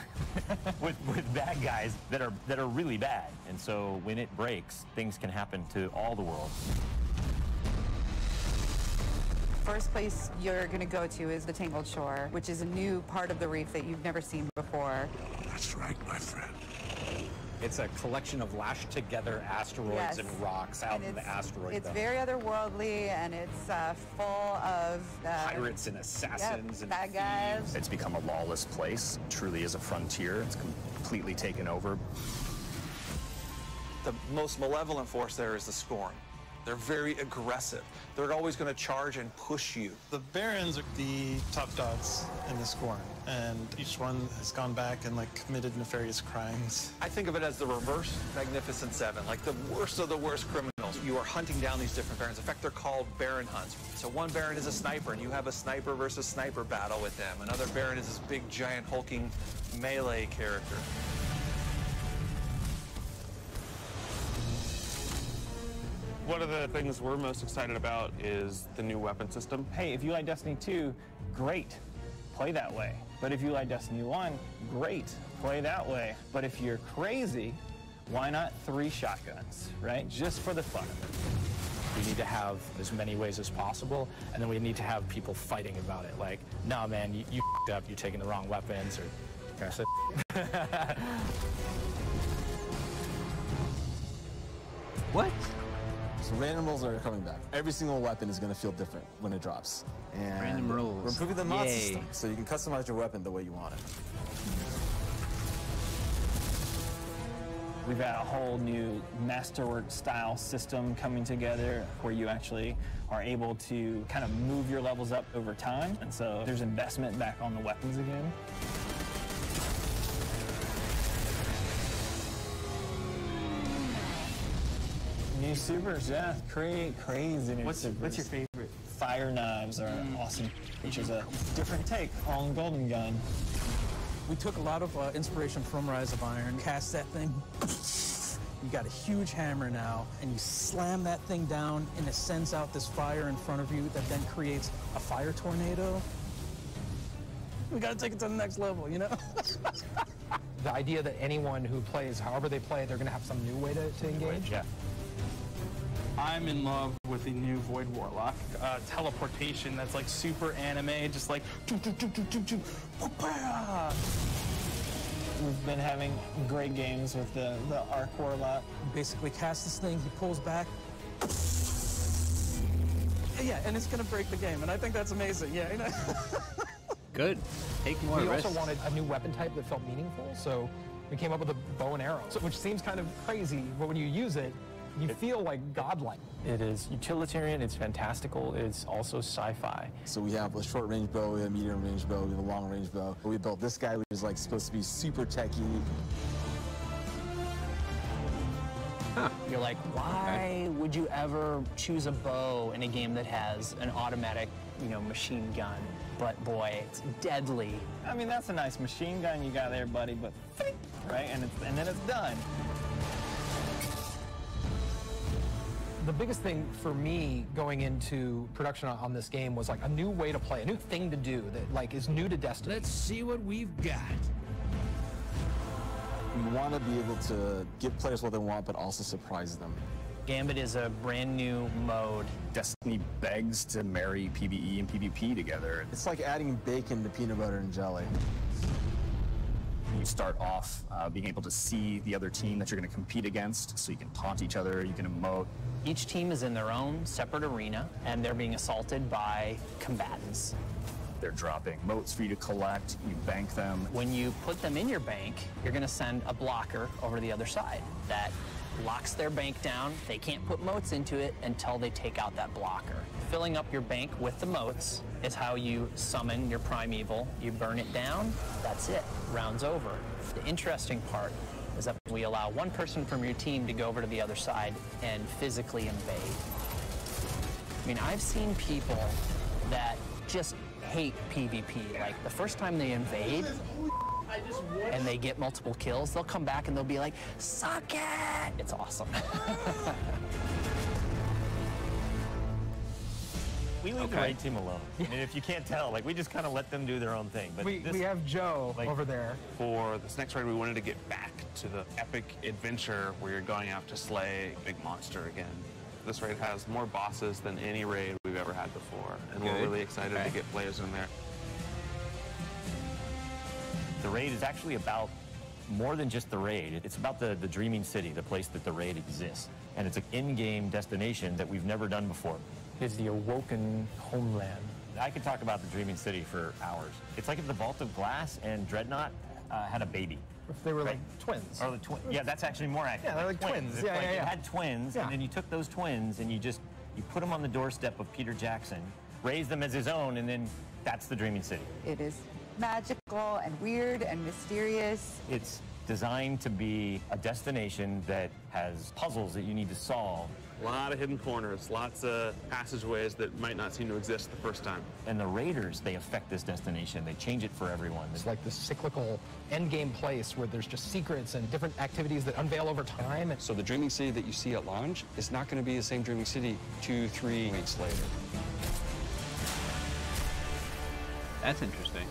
with bad guys that are really bad, and so when it breaks, things can happen to all the world. First place you're going to go to is the Tangled Shore, which is a new part of the reef that you've never seen before. That's right, my friend. It's a collection of lashed together asteroids Yes. and rocks out And in the asteroid It's belt. very otherworldly, and it's full of Pirates and assassins and bad guys. It's become a lawless place. It truly is a frontier. It's completely taken over. The most malevolent force there is the Scorn. They're very aggressive. They're always going to charge and push you. The Barons are the top dogs in the squad, and each one has gone back and like committed nefarious crimes. I think of it as the reverse Magnificent Seven, like the worst of the worst criminals. You are hunting down these different Barons. In fact, they're called Baron hunts. So one Baron is a sniper, and you have a sniper versus sniper battle with them. Another Baron is this big, giant, hulking melee character. One of the things we're most excited about is the new weapon system. Hey, if you like Destiny 2, great, play that way. But if you like Destiny 1, great, play that way. But if you're crazy, why not 3 shotguns, right? Just for the fun of it. We need to have as many ways as possible, and then we need to have people fighting about it. Like, no, man, you f***ed up, you're taking the wrong weapons, or can I say? What? So random rolls are coming back. Every single weapon is going to feel different when it drops. And random rolls. We're improving the mod Yay. system, so you can customize your weapon the way you want it. We've got a whole new masterwork style system coming together where you actually are able to kind of move your levels up over time. And so there's investment back on the weapons again. New supers, yeah, crazy new supers. What's your favorite? Fire knives are awesome, which is a different take on Golden Gun. We took a lot of inspiration from Rise of Iron, cast that thing. You got a huge hammer now, and you slam that thing down, and it sends out this fire in front of you that then creates a fire tornado. We gotta take it to the next level, you know? The idea that anyone who plays, however they play, they're gonna have some new way to engage. Yeah. I'm in love with the new Void Warlock. Teleportation that's like super anime, just like We've been having great games with the Arc Warlock. Basically cast this thing, he pulls back. Yeah, and it's gonna break the game, and I think that's amazing, yeah. You know? Good. Take more We risks. also wanted a new weapon type that felt meaningful, so we came up with a bow and arrow, which seems kind of crazy, but when you use it, you feel like godlike. It is utilitarian, it's fantastical, it's also sci-fi. So we have a short range bow, we have a medium range bow, we have a long range bow. We built this guy, which is like supposed to be super techie. You're like, why would you ever choose a bow in a game that has an automatic, machine gun? But boy, it's deadly. I mean, that's a nice machine gun you got there, buddy, but right, and then it's done. The biggest thing for me going into production on this game was like a new way to play, a new thing to do that like is new to Destiny. Let's see what we've got. We want to be able to give players what they want, but also surprise them. Gambit is a brand new mode. Destiny begs to marry PvE and PvP together. It's like adding bacon to peanut butter and jelly. You start off being able to see the other team that you're going to compete against, so you can taunt each other, you can emote. Each team is in their own separate arena, and they're being assaulted by combatants. They're dropping motes for you to collect, you bank them. When you put them in your bank, you're going to send a blocker over to the other side that locks their bank down. They can't put motes into it until they take out that blocker. Filling up your bank with the motes is how you summon your primeval. You burn it down, that's it, round's over. The interesting part is that we allow one person from your team to go over to the other side and physically invade. I mean, I've seen people that just hate PvP. Like, the first time they invade and they get multiple kills, they'll come back and they'll be like, suck it! It's awesome. We leave the raid team alone. I mean, if you can't tell, we just kind of let them do their own thing. But we have Joe over there. For this next raid, we wanted to get back to the epic adventure where you're going out to slay a big monster again. This raid has more bosses than any raid we've ever had before, and we're really excited to get players in there. The raid is actually about more than just the raid. It's about the Dreaming City, the place that the raid exists. And it's an in-game destination that we've never done before. It's the awoken homeland. I could talk about the Dreaming City for hours. It's like if the Vault of Glass and Dreadnought had a baby. If they were like twins. Or the yeah, that's actually more accurate. Yeah, they're like twins. If, Yeah, like, yeah, you yeah. had twins, Yeah. and then you took those twins and you put them on the doorstep of Peter Jackson, raised them as his own, and then that's the Dreaming City. It is magical and weird and mysterious. It's designed to be a destination that has puzzles that you need to solve. A lot of hidden corners, lots of passageways that might not seem to exist the first time. And the raiders, they affect this destination. They change it for everyone. It's like this cyclical endgame place where there's just secrets and different activities that unveil over time. So the Dreaming City that you see at launch is not going to be the same Dreaming City 2-3 weeks later. That's interesting.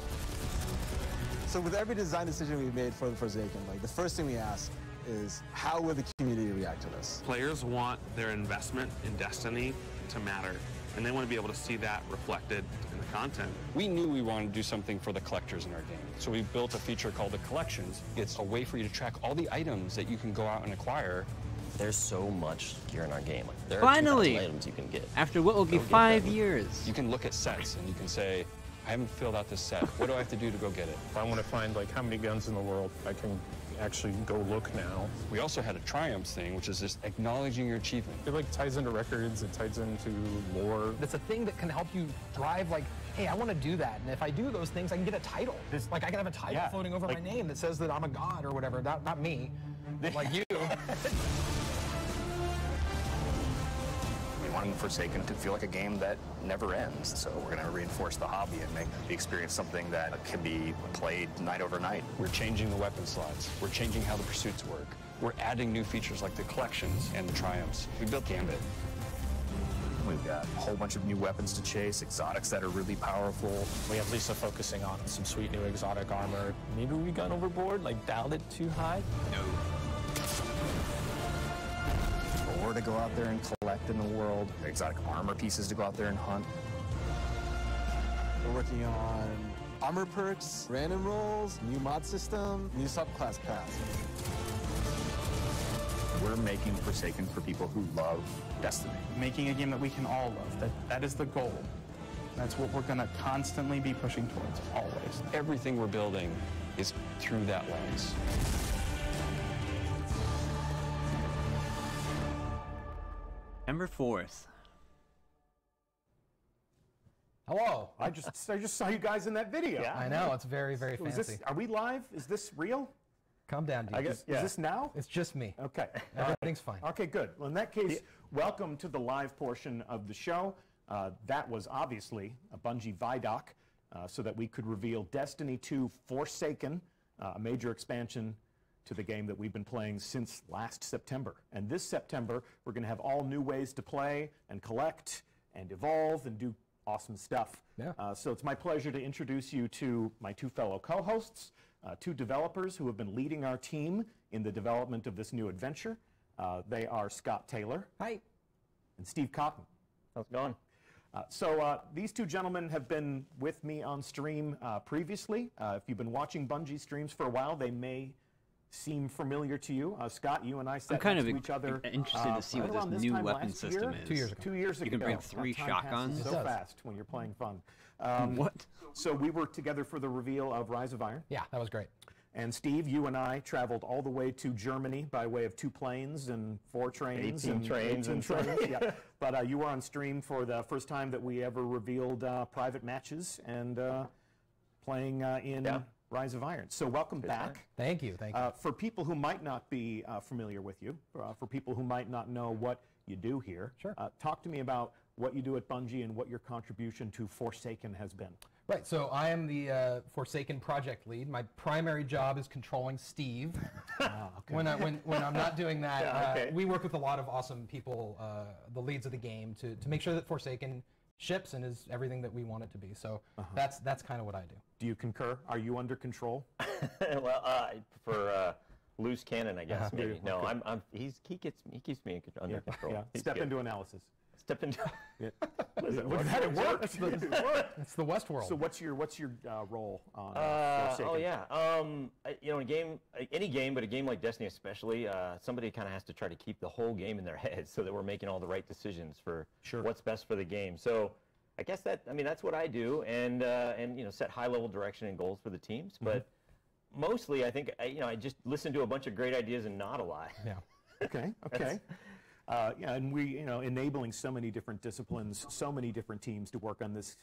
So with every design decision we've made for the Forsaken, like the first thing we ask is how will the community react to this? Players want their investment in Destiny to matter, and they want to be able to see that reflected in the content. We knew we wanted to do something for the collectors in our game, so we built a feature called the Collections. It's a way for you to track all the items that you can go out and acquire. There's so much gear in our game. Like, there Finally! are 2,000 items you can get. After what will be Go get 5 them. years. You can look at sets and you can say, I haven't filled out this set. What do I have to do to go get it? If I want to find like how many guns in the world, I can actually go look now. We also had a triumphs thing, which is just acknowledging your achievement. It like ties into records, it ties into lore. It's a thing that can help you drive like, hey, I want to do that. And if I do those things, I can get a title. Like I can have a title floating over my name that says that I'm a god or whatever. Not me, like you. We wanted Forsaken to feel like a game that never ends, so we're going to reinforce the hobby and make the experience something that can be played night over night. We're changing the weapon slots. We're changing how the pursuits work. We're adding new features like the collections and the triumphs. We built Gambit. We've got a whole bunch of new weapons to chase, exotics that are really powerful. We have Lisa focusing on some sweet new exotic armor. Maybe we got overboard, like dialed it too high? No. Or to go out there and collect in the world, exotic armor pieces to go out there and hunt. We're working on armor perks, random rolls, new mod system, new subclass paths. We're making Forsaken for people who love Destiny. Making a game that we can all love. That is the goal. That's what we're going to constantly be pushing towards, always. Everything we're building is through that lens. September 4th. Hello. I just saw you guys in that video. I know, it's very, very Is this, fancy. are we live? Is this real? Calm down, dude. I guess, is this now? It's just me. Okay. Everything's fine. Okay, good. Well, in that case, welcome to the live portion of the show. That was obviously a Bungie Vidoc so that we could reveal Destiny 2 Forsaken, a major expansion to the game that we've been playing since last September. And this September, we're going to have all new ways to play and collect and evolve and do awesome stuff. Yeah. So it's my pleasure to introduce you to my two fellow co-hosts, two developers who have been leading our team in the development of this new adventure. They are Scott Taylor. Hi. And Steve Cotton. How's it going? So these two gentlemen have been with me on stream previously. If you've been watching Bungie streams for a while, they may seem familiar to you. Scott, you and I sat I'm next to each other. interested to see right what around this new time weapon last system year? is. 2 years ago. 2 years ago. You can bring Time 3 passes shotguns. so fast when you're playing fun. What? So we were together for the reveal of Rise of Iron. Yeah, that was great. And Steve, you and I traveled all the way to Germany by way of 2 planes and 4 trains. 18 trains. 18 trains, yeah. But you were on stream for the first time that we ever revealed private matches and playing in Rise of Iron. So welcome back. Thank you. Thank you. For people who might not be familiar with you, for people who might not know what you do here, talk to me about what you do at Bungie and what your contribution to Forsaken has been. Right, so I am the Forsaken project lead. My primary job is controlling Steve. When I'm not doing that, we work with a lot of awesome people, the leads of the game, to make sure that Forsaken ships and is everything that we want it to be. So that's kind of what I do. Do you concur? Are you under control? Well, I prefer loose cannon, I guess. Maybe. No, Okay. he keeps me under control. Yeah. He's Step good. into analysis. Step into. Listen, it works. It's the Westworld. So what's your role on Forsaken? Oh yeah. You know, in a game, any game, but a game like Destiny especially, somebody kind of has to try to keep the whole game in their head so that we're making all the right decisions for what's best for the game. So I guess that's what I do, and you know, set high level direction and goals for the teams. But mostly, I think, I just listened to a bunch of great ideas and not a lot. Yeah. Okay. Yeah, and we, enabling so many different disciplines, so many different teams to work on this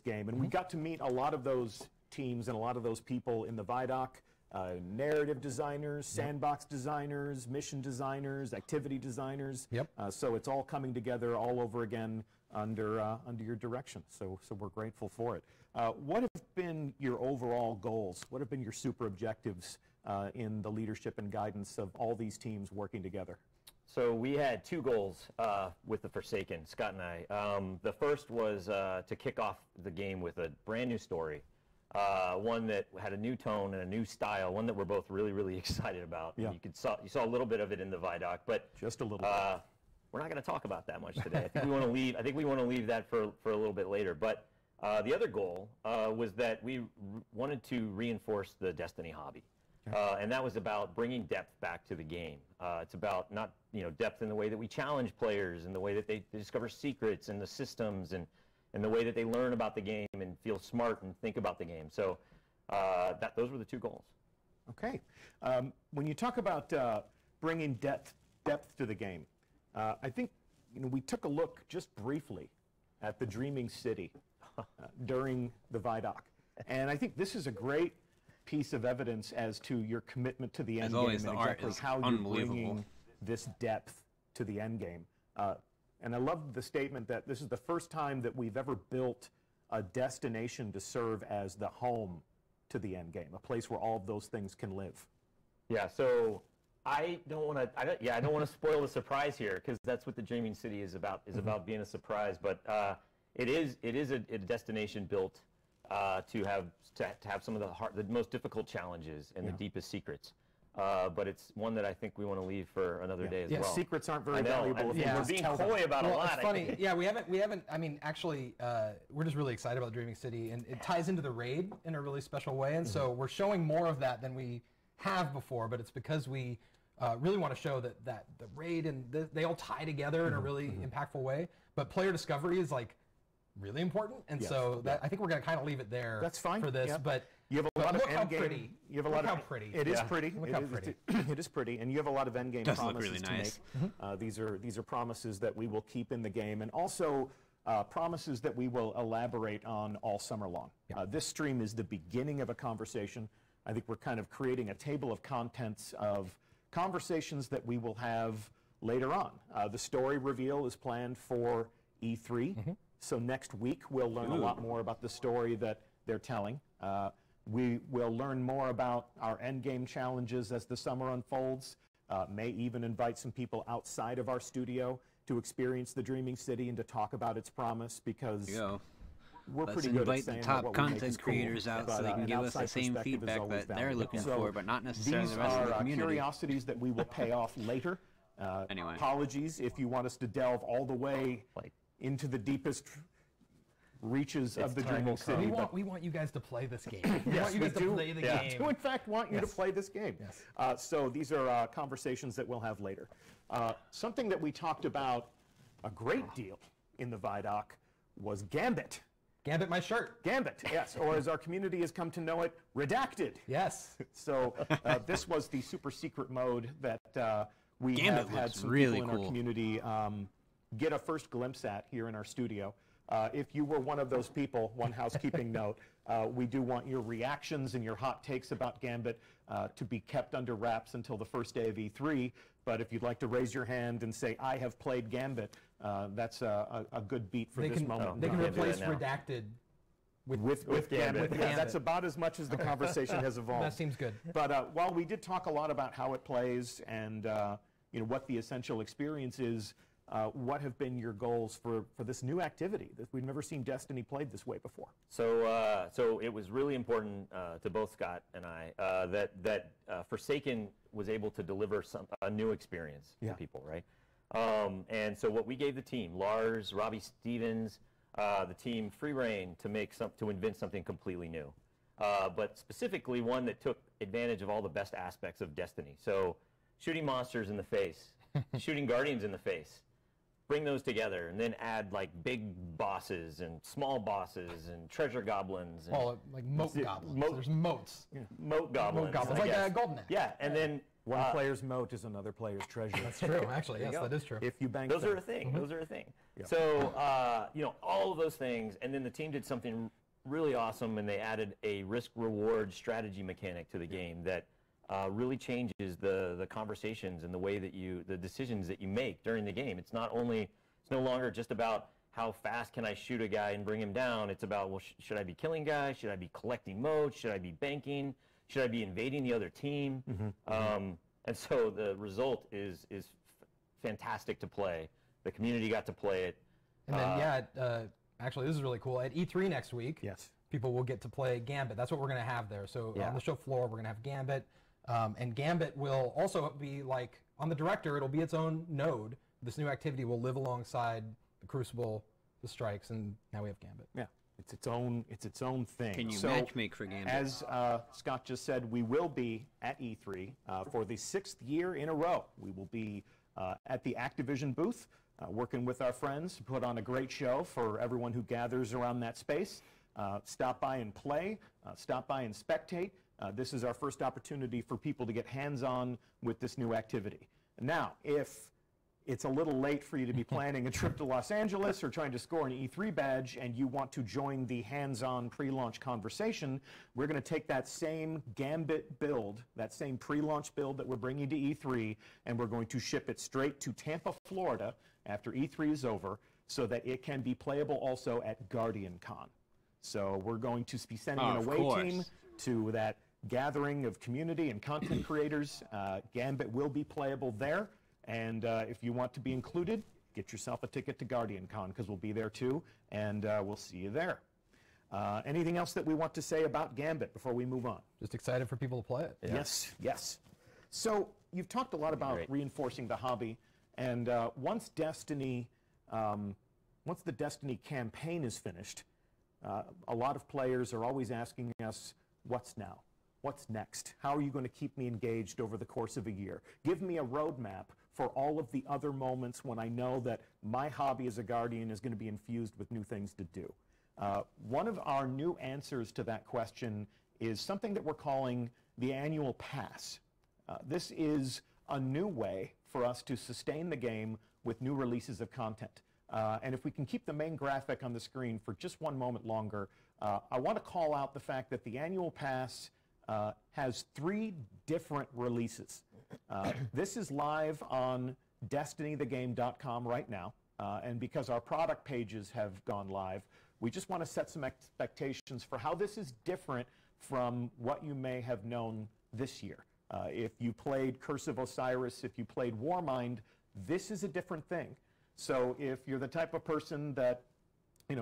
game, and we got to meet a lot of those teams and a lot of those people in the Vidoc. Narrative designers, sandbox designers, mission designers, activity designers. Yep. So it's all coming together all over again under your direction. So we're grateful for it. What have been your overall goals? What have been your super objectives in the leadership and guidance of all these teams working together? So we had two goals with the Forsaken, Scott and I. The first was to kick off the game with a brand new story. One that had a new tone and a new style, one that we're both really, really excited about. Yeah. You saw a little bit of it in the Vidoc, but just a little bit. We're not going to talk about that much today. I think we want to leave that for a little bit later. But the other goal was that we wanted to reinforce the Destiny hobby. And that was about bringing depth back to the game. It's about not depth in the way that we challenge players, in the way that they discover secrets and the systems, and the way that they learn about the game and feel smart and think about the game. So those were the two goals. Okay. When you talk about bringing depth to the game, I think we took a look just briefly at the Dreaming City during the Vidoc, and I think this is a great piece of evidence as to your commitment to the end game and exactly how you're bringing this depth to the end game. And I love the statement that this is the first time that we've ever built a destination to serve as the home to the end game, a place where all of those things can live. Yeah, so I don't want to spoil the surprise here, because that's what the Dreaming City is about, about being a surprise. But it is a destination built to have some of the most difficult challenges and the deepest secrets. But it's one that I think we want to leave for another day as well. Secrets aren't very valuable. We're being coy about a lot. It's funny. Yeah, we haven't. I mean, actually, we're just really excited about Dreaming City, and it ties into the raid in a really special way. And so we're showing more of that than we have before. But it's because we really want to show that the raid and they all tie together in a really impactful way. But player discovery is really important, and so I think we're going to kind of leave it there. That's fine for this. Yeah. But you have a lot of look how end game. pretty. You have a lot Look of how pretty. It is pretty. Look how pretty. It is pretty, and you have a lot of end game Does promises look really nice. to make. These are promises that we will keep in the game, and also promises that we will elaborate on all summer long. This stream is the beginning of a conversation. I think we're kind of creating a table of contents of conversations that we will have later on. The story reveal is planned for E3. So next week we'll learn a lot more about the story that they're telling. We will learn more about our endgame challenges as the summer unfolds. May even invite some people outside of our studio to experience the Dreaming City and to talk about its promise, because we're pretty good at saying the top what we make is content cool, creators out so they can give us the same feedback that they're looking for, but not necessarily the rest of the community. These are curiosities that we will pay off later. Anyway. Apologies if you want us to delve all the way into the deepest reaches of the Dreaming City. We want you guys to play this game. We want you guys to play the game. We do, in fact, want you to play this game. Yes. So these are conversations that we'll have later. Something that we talked about a great deal in the Vidoc was Gambit. Gambit my shirt. Gambit, yes, or as our community has come to know it, Redacted. Yes. So this was the super secret mode that we Gambit have had some really people in our community get a first glimpse at here in our studio. If you were one of those people, one housekeeping note, we do want your reactions and your hot takes about Gambit to be kept under wraps until the first day of E3. But if you'd like to raise your hand and say, I have played Gambit, that's a good beat for this moment. They can replace Redacted with Gambit. Yeah, that's about as much as the conversation has evolved. That seems good. But while we did talk a lot about how it plays and what the essential experience is, what have been your goals for this new activity that we've never seen Destiny played this way before? So it was really important to both Scott and I that Forsaken was able to deliver a new experience to people, right? And so what we gave the team, Lars, Robbie Stevens, the team free reign to invent something completely new, but specifically one that took advantage of all the best aspects of Destiny. So shooting monsters in the face, shooting guardians in the face, bring those together and then add like big bosses and small bosses and treasure goblins. And like moat goblins. There's moats. Moat goblins. Moat goblins, like a golden axe. Yeah, and then one player's moat is another player's treasure. That's true, actually. Yes, that is true. If you bank those them. are a thing. Those are a thing. Yep. So all of those things, and then the team did something really awesome, and they added a risk-reward strategy mechanic to the game that really changes the conversations and the way that the decisions that you make during the game. It's no longer just about how fast can I shoot a guy and bring him down. It's about, well, should I be killing guys? Should I be collecting motes? Should I be banking? Should I be invading the other team? And so the result is fantastic to play. The community got to play it. And then, actually, this is really cool. At E3 next week, people will get to play Gambit. That's what we're going to have there. So on the show floor, we're going to have Gambit. And Gambit will also be like, on the Director, it'll be its own node. This new activity will live alongside the Crucible, the Strikes, and now we have Gambit. Yeah. It's its own thing. Can you matchmake for Gambit? As Scott just said, we will be at E3 for the 6th year in a row. We will be at the Activision booth, working with our friends to put on a great show for everyone who gathers around that space. Stop by and play, stop by and spectate. This is our first opportunity for people to get hands-on with this new activity. Now, if it's a little late for you to be planning a trip to Los Angeles or trying to score an E3 badge and you want to join the hands-on pre-launch conversation, we're going to take that same Gambit build, that same pre-launch build that we're bringing to E3, and we're going to ship it straight to Tampa, Florida after E3 is over so that it can be playable also at GuardianCon. So we're going to be sending an away team to that gathering of community and content creators. Gambit will be playable there. And if you want to be included, get yourself a ticket to GuardianCon because we'll be there too, and we'll see you there. Anything else that we want to say about Gambit before we move on? Just excited for people to play it. Yeah. Yes. So you've talked a lot about reinforcing the hobby, and once the Destiny campaign is finished, a lot of players are always asking us, what's now? What's next? How are you going to keep me engaged over the course of a year? Give me a roadmap for all of the other moments when I know that my hobby as a Guardian is going to be infused with new things to do. One of our new answers to that question is something that we're calling the annual pass. This is a new way for us to sustain the game with new releases of content. And if we can keep the main graphic on the screen for just one moment longer, I want to call out the fact that the annual pass has 3 different releases. This is live on DestinyTheGame.com right now, and because our product pages have gone live, we just want to set some expectations for how this is different from what you may have known this year. If you played Curse of Osiris, if you played Warmind, this is a different thing. So if you're the type of person that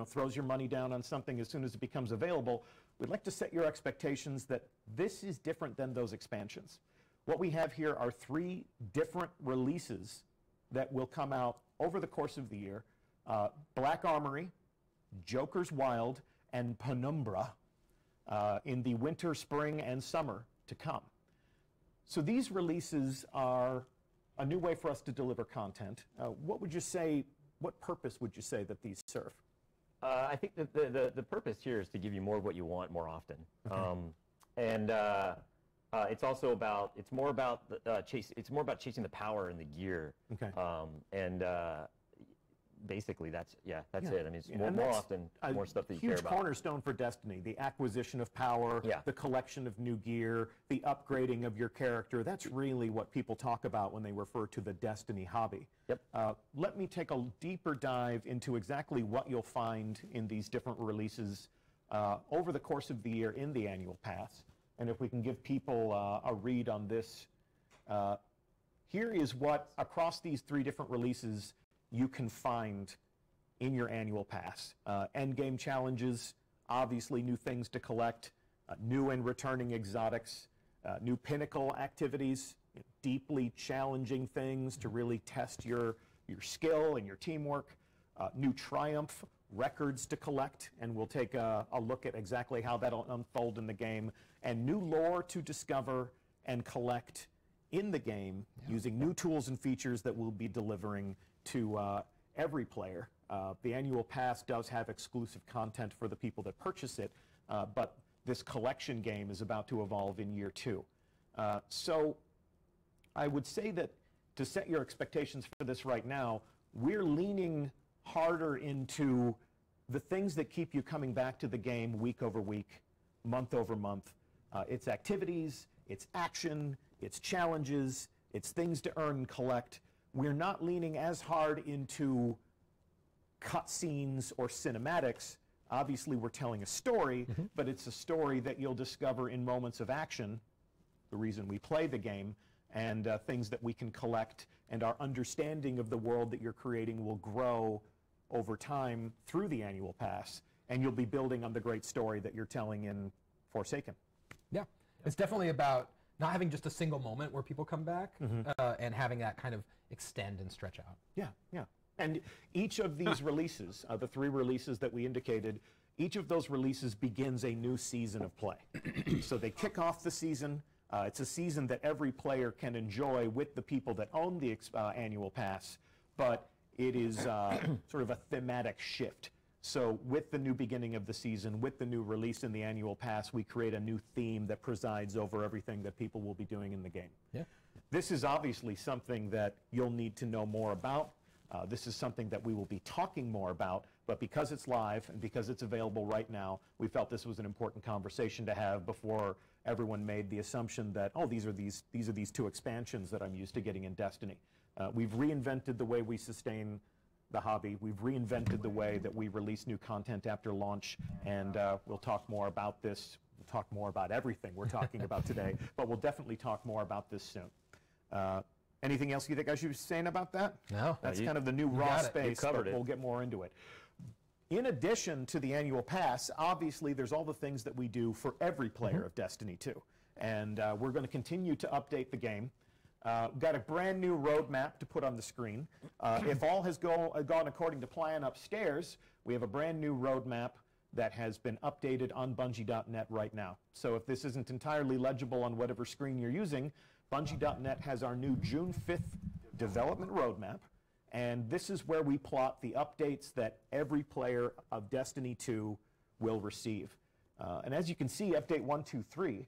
throws your money down on something as soon as it becomes available, we'd like to set your expectations that this is different than those expansions. What we have here are 3 different releases that will come out over the course of the year. Black Armory, Joker's Wild, and Penumbra in the winter, spring, and summer to come. So these releases are a new way for us to deliver content. What purpose would you say that these serve? I think that the purpose here is to give you more of what you want more often. It's also about, it's more about chasing the power and the gear. Basically that's it. I mean, it's more often, more stuff that you care about. Huge cornerstone for Destiny, the acquisition of power, the collection of new gear, the upgrading of your character. That's really what people talk about when they refer to the Destiny hobby. Let me take a deeper dive into exactly what you'll find in these different releases over the course of the year in the annual pass. And if we can give people a read on this, here is what across these 3 different releases you can find in your annual pass. Endgame challenges, obviously new things to collect, new and returning exotics, new pinnacle activities, deeply challenging things to really test your skill and your teamwork, new triumph records to collect, and we'll take a look at exactly how that'll unfold in the game, and new lore to discover and collect in the game using new tools and features that we'll be delivering to every player. The annual pass does have exclusive content for the people that purchase it, but this collection game is about to evolve in year 2. So I would say that to set your expectations for this right now, we're leaning harder into the things that keep you coming back to the game week over week, month over month. It's activities, it's action, it's challenges, it's things to earn and collect. We're not leaning as hard into cutscenes or cinematics. Obviously, we're telling a story, but it's a story that you'll discover in moments of action, the reason we play the game, and things that we can collect, and our understanding of the world that you're creating will grow over time through the annual pass, and you'll be building on the great story that you're telling in Forsaken. Yeah, it's definitely about not having just a single moment where people come back, and having that kind of extend and stretch out. Yeah, yeah. And each of these releases, the 3 releases that we indicated, each of those releases begins a new season of play. So they kick off the season. It's a season that every player can enjoy with the people that own the annual pass, but it is sort of a thematic shift. So with the new beginning of the season, with the new release in the annual pass, we create a new theme that presides over everything that people will be doing in the game. Yeah. This is obviously something that you'll need to know more about. This is something that we will be talking more about, but because it's live and because it's available right now, we felt this was an important conversation to have before everyone made the assumption that, oh, these are these 2 expansions that I'm used to getting in Destiny. We've reinvented the way we sustain the hobby. We've reinvented the way that we release new content after launch, and we'll talk more about this. We'll talk more about everything we're talking about today, but we'll definitely talk more about this soon. Anything else you think I should be saying about that? No. That's kind of the new raw space, but we'll get more into it. In addition to the annual pass, obviously there's all the things that we do for every player of Destiny 2. And we're going to continue to update the game. Got a brand new roadmap to put on the screen. If all has gone according to plan upstairs, we have a brand new roadmap that has been updated on Bungie.net right now. So if this isn't entirely legible on whatever screen you're using, Bungie.net has our new June 5th development roadmap, and this is where we plot the updates that every player of Destiny 2 will receive. And as you can see, update 1.2.3,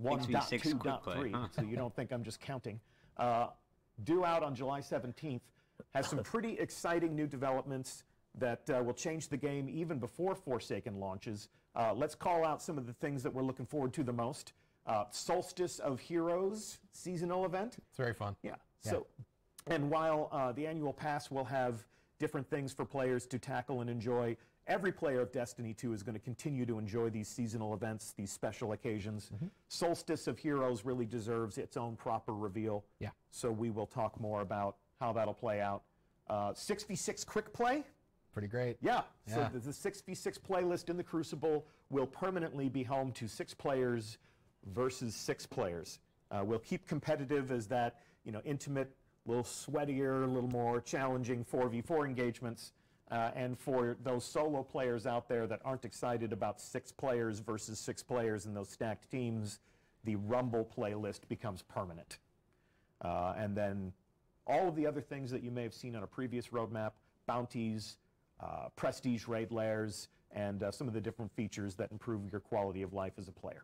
1.2.3, so you don't think I'm just counting, due out on July 17th, has some pretty exciting new developments that will change the game even before Forsaken launches. Let's call out some of the things that we're looking forward to the most. Solstice of Heroes seasonal event. It's very fun. Yeah. So, and while the annual pass will have different things for players to tackle and enjoy, every player of Destiny 2 is going to continue to enjoy these seasonal events, these special occasions. Solstice of Heroes really deserves its own proper reveal. Yeah. So we will talk more about how that'll play out. 6v6 quick play. Pretty great. Yeah. So the 6v6 playlist in the Crucible will permanently be home to 6 players versus 6 players. We'll keep competitive as that, intimate, a little sweatier, a little more challenging 4v4 engagements. And for those solo players out there that aren't excited about 6 players versus 6 players in those stacked teams, the Rumble playlist becomes permanent. And then all of the other things that you may have seen on a previous roadmap, bounties, prestige raid lairs, and some of the different features that improve your quality of life as a player.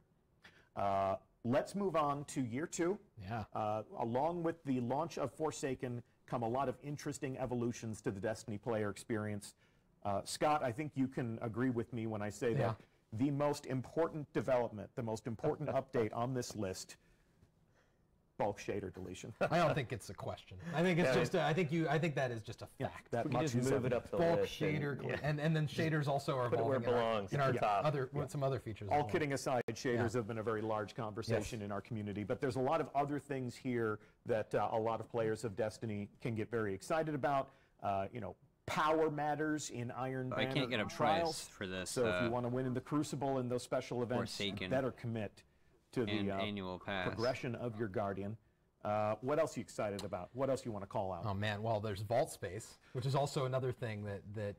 Let's move on to year 2. Yeah. Along with the launch of Forsaken come a lot of interesting evolutions to the Destiny player experience. Scott, I think you can agree with me when I say that the most important development, the most important update on this list, bulk shader deletion. I don't think it's a question. I think it's just. I think that is just a fact. That we can just move it up the bulk list. shader, and then shaders also are Put it where it evolving belongs. in our some other features. All kidding aside, shaders have been a very large conversation in our community, but there's a lot of other things here that a lot of players of Destiny can get very excited about. Power matters in Iron Banner. I can't get a Trials. price for this. So if you want to win in the Crucible and those special events, Forsaken better commit to the annual pass progression of your Guardian. What else are you excited about? What else you want to call out? Oh man, well there's vault space, which is also another thing that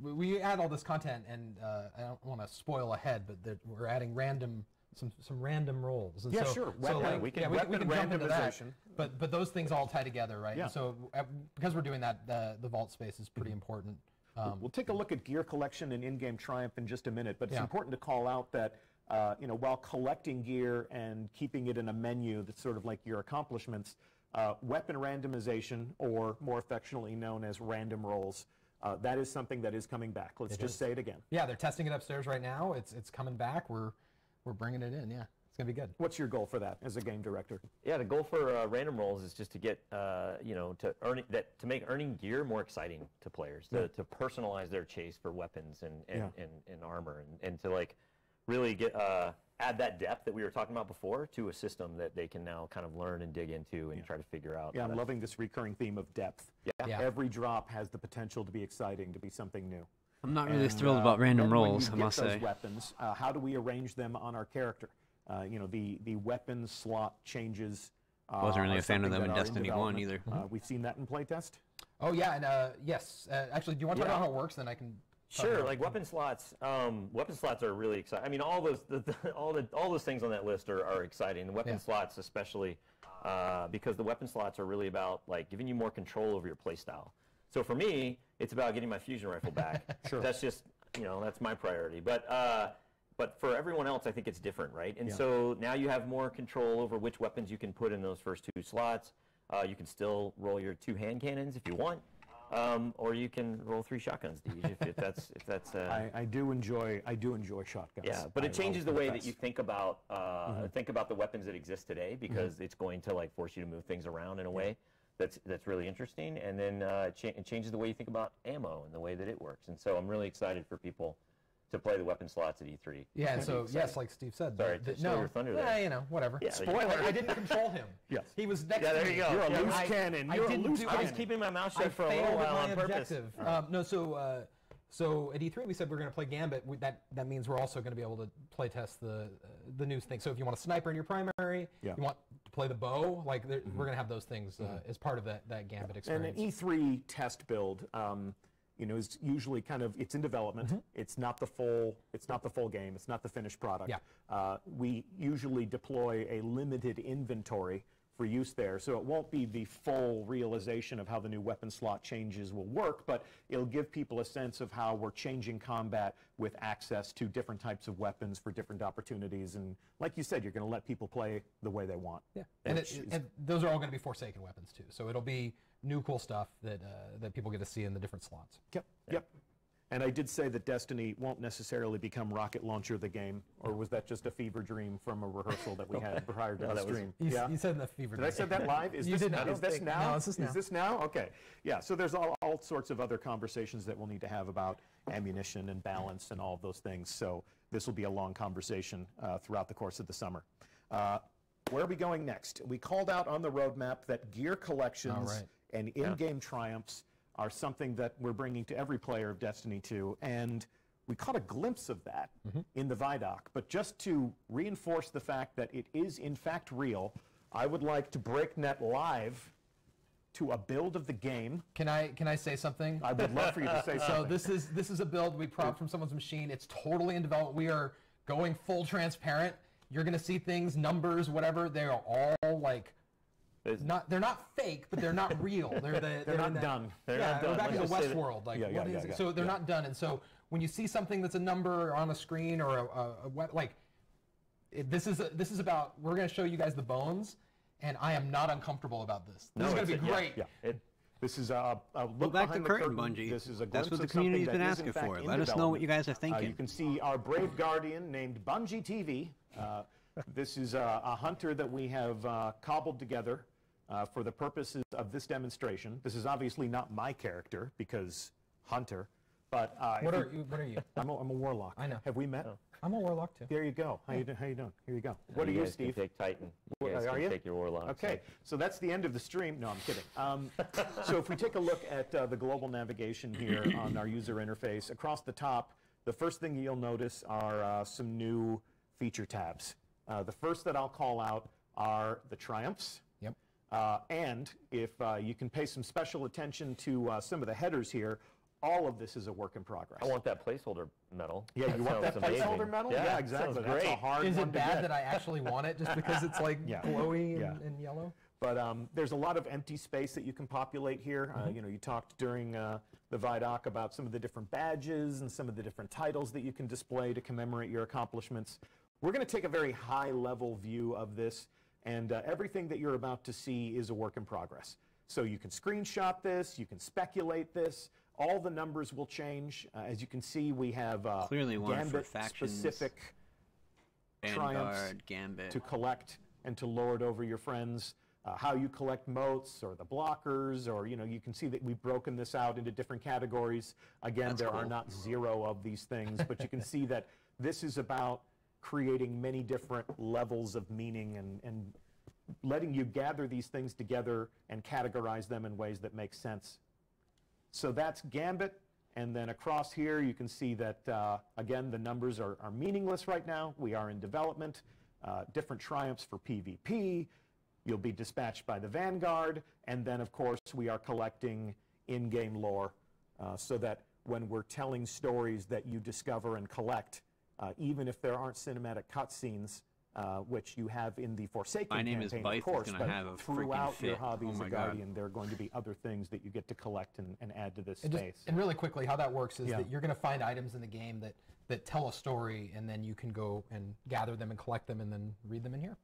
we add all this content, and I don't want to spoil ahead, but we're adding random some random rolls. And Yeah, so, sure. So Weapon- like, we can we weapon can jump into that. randomization. But those things all tie together, right? Yeah. And so because we're doing that, the vault space is pretty important. We'll take a look at gear collection and in-game triumph in just a minute, but it's Yeah. important to call out that while collecting gear and keeping it in a menu that's sort of like your accomplishments, weapon randomization, or more affectionately known as random rolls, that is something that is coming back. Let's just say it again. Yeah, they're testing it upstairs right now. It's coming back. We're bringing it in. Yeah, it's gonna be good. What's your goal for that as a game director? Yeah, the goal for random rolls is just to get, to make earning gear more exciting to players, to personalize their chase for weapons and armor, and to like really get add that depth that we were talking about before to a system that they can now kind of learn and dig into and try to figure out. Yeah, I'm loving this recurring theme of depth. Yeah. Every drop has the potential to be exciting, to be something new. I'm not really thrilled about random then when rolls, you I get must those say. weapons, how do we arrange them on our character? The weapon slot changes. Wasn't really are a fan of something them in that are Destiny 1 development. either. We've seen that in playtest. Oh yeah, and yes. Actually, do you want to talk about how it works? Then I can. talk Sure, about like weapon slots. Weapon slots are really exciting. I mean, all those things on that list are exciting. The weapon slots, especially, because the weapon slots are really about like giving you more control over your playstyle. So for me, it's about getting my fusion rifle back. Sure. That's just that's my priority. But for everyone else, I think it's different, right? And so now you have more control over which weapons you can put in those first 2 slots. You can still roll your 2 hand cannons if you want. Or you can roll 3 shotguns, Deej, if that's. I do enjoy shotguns. Yeah, but it changes the way that you think about Mhm. the weapons that exist today, because it's going to like force you to move things around in a way that's really interesting, and then it changes the way you think about ammo and the way that it works. And so I'm really excited for people to play the weapon slots at E3. Yeah, and so yes, like Steve said. Sorry to steal your thunder there. Whatever. Yeah, Spoiler: I didn't control him. Yes. He was next Yeah, to there me. you go. You're a Yeah, loose cannon. You're a loose I was keeping my mouth shut for a little failed while my on purpose. objective. No, so at E3 we said we're going to play Gambit. That means we're also going to be able to play test the new thing. So if you want a sniper in your primary, you want to play the bow, like we're going to have those things as part of that Gambit experience. And an E3 test build, is usually it's in development. It's not the full game. It's not the finished product. Yeah. We usually deploy a limited inventory for use there, so it won't be the full realization of how the new weapon slot changes will work, but it'll give people a sense of how we're changing combat with access to different types of weapons for different opportunities. And like you said, you're going to let people play the way they want. Yeah, and those are all going to be Forsaken weapons too. So it'll be new cool stuff that people get to see in the different slots. Yep. And I did say that Destiny won't necessarily become Rocket Launcher the game, or was that just a fever dream from a rehearsal that we had prior to the stream? You said the fever dream. Did I say that live? Is this now? No, this is now. Okay. Yeah, so there's all sorts of other conversations that we'll need to have about ammunition and balance and all of those things. So this will be a long conversation throughout the course of the summer. Where are we going next? We called out on the roadmap that gear collections and in-game triumphs are something that we're bringing to every player of Destiny 2, and we caught a glimpse of that in the Vidoc. But just to reinforce the fact that it is in fact real, I would like to break net live to a build of the game. Can I say something? I would love for you to say something. So this is a build we propped from someone's machine. It's totally in development. We are going full transparent. You're going to see things, numbers, whatever. They are all like. They're not fake, but they're not real. They're not done. They're not done. We're back in the Westworld. Like, so they're not done. And so when you see something that's a number on a screen or this is about. We're going to show you guys the bones, and I am not uncomfortable about this. This is going to be great. This is a look back the behind curtain, curtain. Bungie. This is a That's glimpse what the of something community's that been is, in asking fact, for. in Let us know what you guys are thinking. You can see our brave guardian named Bungie TV. This is a hunter that we have cobbled together for the purposes of this demonstration. This is obviously not my character because hunter, but what are you? I'm a warlock. I know. Have we met? I'm a warlock too. There you go. How you doing? Here you go. What are you, guys Steve? Can take Titan. You guys are can you? take your warlock. Okay, so that's the end of the stream. No, I'm kidding. So if we take a look at the global navigation here on our user interface, across the top, the first thing you'll notice are some new feature tabs. The first that I'll call out are the triumphs. Yep. And if you can pay some special attention to some of the headers here, all of this is a work in progress. I want that placeholder medal. Yeah, you want that sounds amazing. placeholder medal? Yeah, exactly. Sounds That's great. a hard Is one it to bad get. that I actually want it just because it's like glowy and yellow? But there's a lot of empty space that you can populate here. You know, you talked during the Vidoc about some of the different badges and some of the different titles that you can display to commemorate your accomplishments. We're going to take a very high-level view of this, and everything that you're about to see is a work in progress. So you can screenshot this, you can speculate this. All the numbers will change. As you can see, we have Clearly one for factions, Gambit-specific triumphs Vanguard, Gambit. to collect and to lord over your friends. How you collect motes or the blockers, or you know, you can see that we've broken this out into different categories. Again, there are not 0 of these things, but you can see that this is about creating many different levels of meaning and letting you gather these things together and categorize them in ways that make sense. So that's Gambit, and then across here you can see that, again, the numbers are meaningless right now. We are in development. Different triumphs for PvP. You'll be dispatched by the Vanguard, and then, of course, we are collecting in-game lore so that when we're telling stories that you discover and collect, even if there aren't cinematic cutscenes, which you have in the Forsaken My name is campaign, Byth, of course, is but gonna have a freaking throughout your fit. hobby Oh as a my God. Guardian, there are going to be other things that you get to collect and add to this And, space. and really quickly, how that works is Yeah. that you're going to find items in the game that tell a story, and then you can go and gather them and collect them and then read them in here.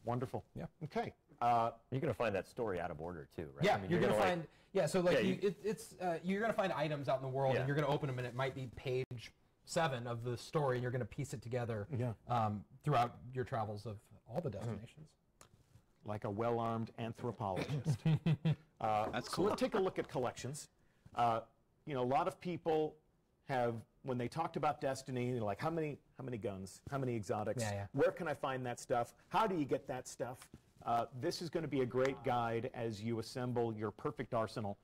Wonderful. Yeah. Okay. You're going to find that story out of order too, right? Yeah, I mean, you're going to gonna, find, so like Yeah, you're going to find items out in the world, Yeah. and you're going to open them, and it might be page 7 of the story, and you're going to piece it together throughout your travels of all the destinations. Like a well-armed anthropologist. That's So cool. let's take a look at collections. You know, a lot of people have, when they talked about Destiny, they're like, how many guns, how many exotics, where can I find that stuff, how do you get that stuff? This is going to be a great guide as you assemble your perfect arsenal.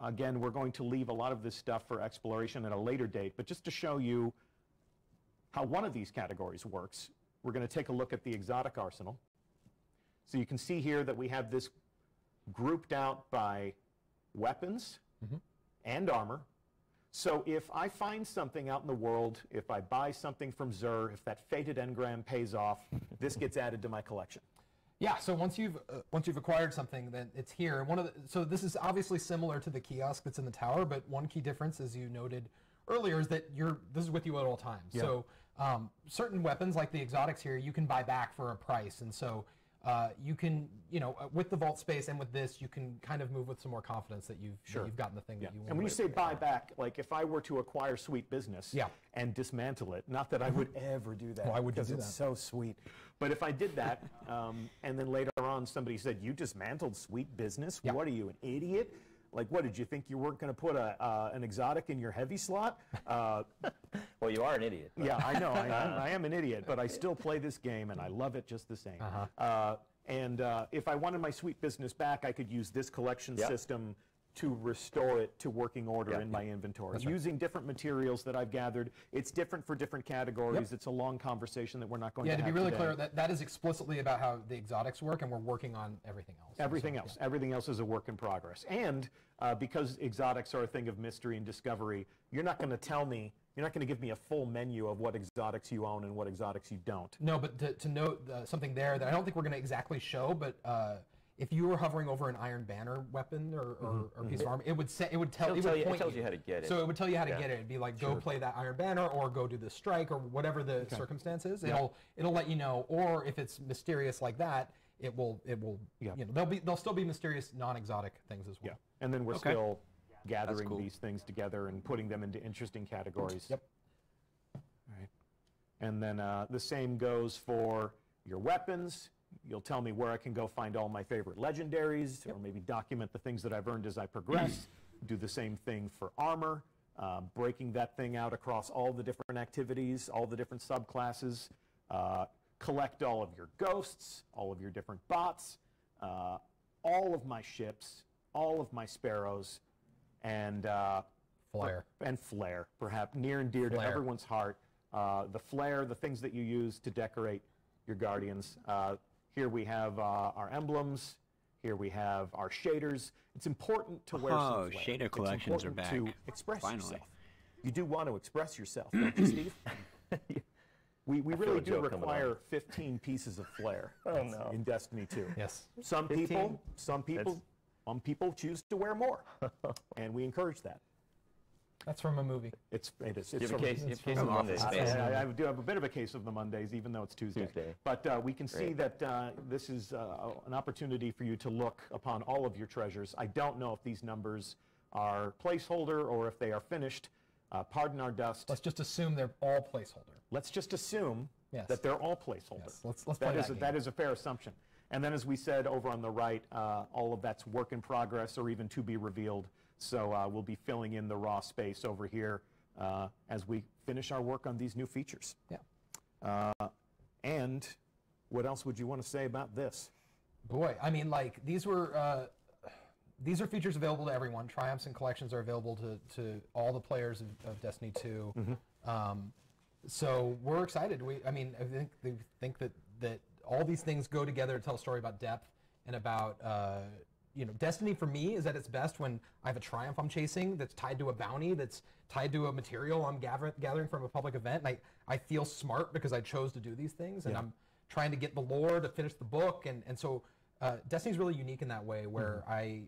Again, we're going to leave a lot of this stuff for exploration at a later date, but just to show you how one of these categories works, we're going to take a look at the exotic arsenal. So you can see here that we have this grouped out by weapons and armor. So if I find something out in the world, if I buy something from Xur, if that fated engram pays off, this gets added to my collection. Yeah, so once you've acquired something, then it's here. So this is obviously similar to the kiosk that's in the tower, but one key difference, as you noted earlier, is that this is with you at all times. Yeah. So certain weapons, like the exotics here, you can buy back for a price, and so you can, with the vault space and with this, you can kind of move with some more confidence that you've gotten the thing that you want. And when you say buy back, like if I were to acquire Sweet Business and dismantle it, not that I would ever do that, Why would you because do it's that? so sweet. But if I did that, and then later on somebody said, you dismantled Sweet Business? What are you, an idiot? Like, what, did you think you weren't going to put an exotic in your heavy slot? Well, you are an idiot. Yeah, I know. I am an idiot, but I still play this game, and I love it just the same. And if I wanted my Sweet Business back, I could use this collection system to restore it to working order in my inventory. That's right. Using different materials that I've gathered. It's different for different categories. It's a long conversation that we're not going to have to be really today. clear, that is explicitly about how the exotics work, and we're working on everything else. Everything else. Everything else is a work in progress. And because exotics are a thing of mystery and discovery, you're not going to tell me, you're not going to give me a full menu of what exotics you own and what exotics you don't. No, but to note something there that I don't think we're going to exactly show, but if you were hovering over an Iron Banner weapon or piece of armor, it would tell you how to get it. So it would tell you how to get it. It'd be like, go play that Iron Banner, or go do the strike, or whatever the circumstance is. It'll let you know. Or if it's mysterious like that, it will there'll still be mysterious non-exotic things as well. Yeah, and then we're still gathering these things together and putting them into interesting categories. Yep. All right. And then the same goes for your weapons. You'll tell me where I can go find all my favorite legendaries, or maybe document the things that I've earned as I progress. Do the same thing for armor, breaking that thing out across all the different activities, all the different subclasses. Collect all of your ghosts, all of your different bots, all of my ships, all of my sparrows, and flare, perhaps near and dear to everyone's heart. The flare, the things that you use to decorate your guardians. Here we have our emblems. Here we have our shaders. It's important to wear some Oh, flair. shader It's collections are important back. to express Finally. yourself. You do want to express yourself, don't you, Steve? We feel really a do joke coming on. require 15 pieces of flair in Destiny 2. Yes. Some 15? people choose to wear more, and we encourage that. That's from a movie. It is. You It's have a from- case, you have a it's case from of Mondays. I do have a bit of a case of the Mondays, even though it's Tuesday. But we can see that this is an opportunity for you to look upon all of your treasures. I don't know if these numbers are placeholder or if they are finished. Pardon our dust. Let's just assume they're all placeholder. Let's just assume Yes. that they're all placeholder. Yes, let's play that game. That is a fair assumption. And then, as we said over on the right, all of that's work in progress or even to be revealed. So we'll be filling in the raw space over here as we finish our work on these new features. Yeah. And what else would you want to say about this? Boy, I mean, like these are features available to everyone. Triumphs and collections are available to all the players of Destiny 2. So we're excited. I think that all these things go together to tell a story about depth and about Destiny for me is at its best when I have a triumph I'm chasing that's tied to a bounty, that's tied to a material I'm gathering from a public event. And I feel smart because I chose to do these things, and I'm trying to get the lore to finish the book, and so Destiny's really unique in that way where I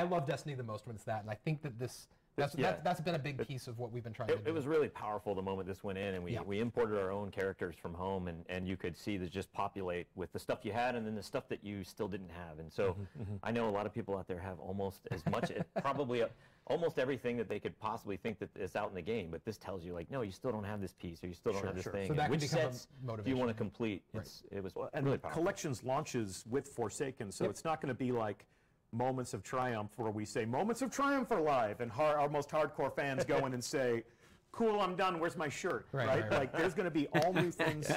love Destiny the most when it's that, and I think that that's been a big piece of what we've been trying to do. It was really powerful the moment this went in, and we imported our own characters from home, and you could see this just populate with the stuff you had and then the stuff that you still didn't have. And so I know a lot of people out there have almost as much, probably almost everything that they could possibly think that is out in the game, but this tells you, like, no, you still don't have this piece, or you still don't have this thing. So that Which can become sets a motivation. do you want to complete? Right. It was And really the powerful. collections launches with Forsaken, so it's not going to be like moments of triumph where we say moments of triumph are live and our most hardcore fans go in and say, cool, I'm done, where's my shirt, right? Like there's going to be all new things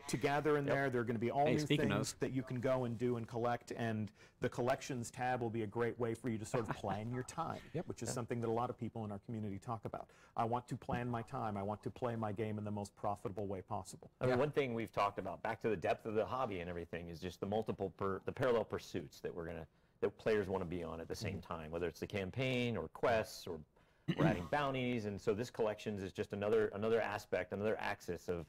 to gather in there. There are going to be all new things that you can go and do and collect, and the collections tab will be a great way for you to sort of plan your time, which is something that a lot of people in our community talk about. I want to plan my time. I want to play my game in the most profitable way possible. I mean, one thing we've talked about, back to the depth of the hobby and everything, is just the parallel pursuits that that players want to be on at the same time, whether it's the campaign or quests or we're adding bounties. And so this collections is just another aspect, another axis of,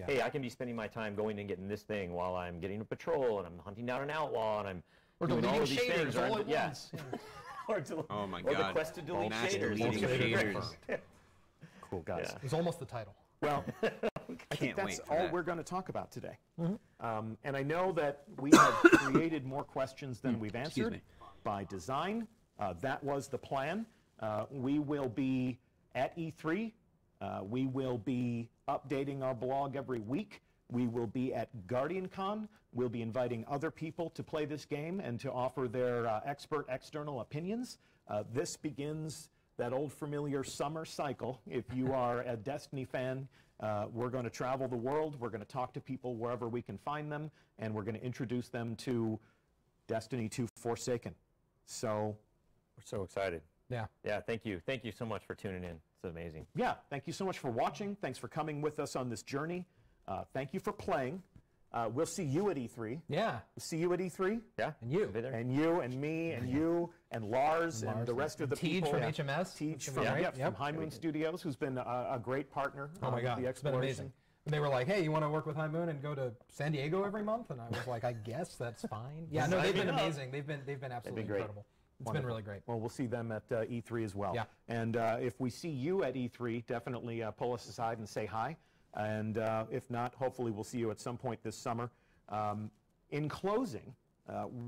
hey, I can be spending my time going and getting this thing while I'm getting a patrol and I'm hunting down an outlaw and I'm doing all of these things. All at once. Oh my or God. the quest to delete Mass shaders. deleting shaders. Cool, guys. Yeah. It was almost the title. Well, I think Can't that's wait for all that. we're going to talk about today. And I know that we have created more questions than we've answered me. by design. That was the plan. We will be at E3. We will be updating our blog every week. We will be at GuardianCon. We'll be inviting other people to play this game and to offer their expert external opinions. This begins that old familiar summer cycle. If you are a Destiny fan, we're going to travel the world. We're going to talk to people wherever we can find them, and we're going to introduce them to Destiny 2 Forsaken. So We're so excited. Yeah. Yeah, thank you. Thank you so much for tuning in. It's amazing. yeah, thank you so much for watching. Thanks for coming with us on this journey. Thank you for playing. We'll see you at E3. Yeah. We'll see you at E3. Yeah. And you. Be there. And you and me and you and Lars and the rest of the Tej people. from HMS. Tej From- from, Yep. from High Moon Studios, who's been a great partner Oh my on God, the it's been exploration. amazing. And they were like, hey, you want to work with High Moon and go to San Diego every month? And I was like, I guess that's fine. Yeah, no, they've been amazing. They've been absolutely great. incredible. It's Wonderful. been really great. Well, we'll see them at E3 as well. Yeah. And if we see you at E3, definitely pull us aside and say hi. And if not, hopefully we'll see you at some point this summer. In closing,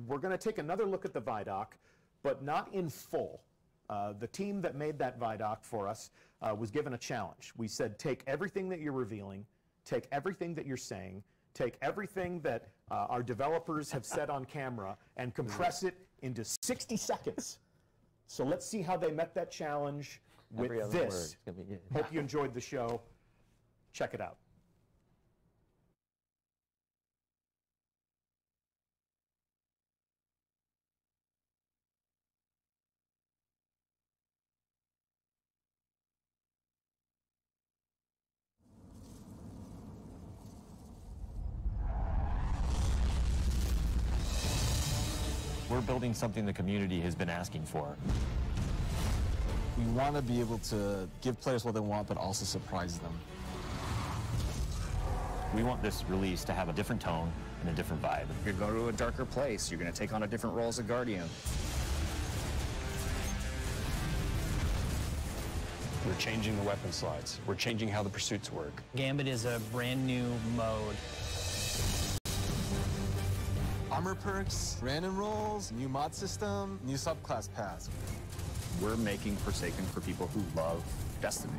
we're going to take another look at the Vidoc, but not in full. The team that made that Vidoc for us was given a challenge. We said, take everything that you're revealing, take everything that you're saying, take everything that our developers have said on camera, and compress it into 60 seconds. So let's see how they met that challenge with Every other word. this. It's gonna be good. Hope you enjoyed the show. Check it out. We're building something the community has been asking for. We want to be able to give players what they want, but also surprise them. We want this release to have a different tone and a different vibe. You're going to go to a darker place. You're going to take on a different role as a Guardian. We're changing the weapon slides. We're changing how the pursuits work. Gambit is a brand new mode. Armor perks, random rolls, new mod system, new subclass paths. We're making Forsaken for people who love Destiny.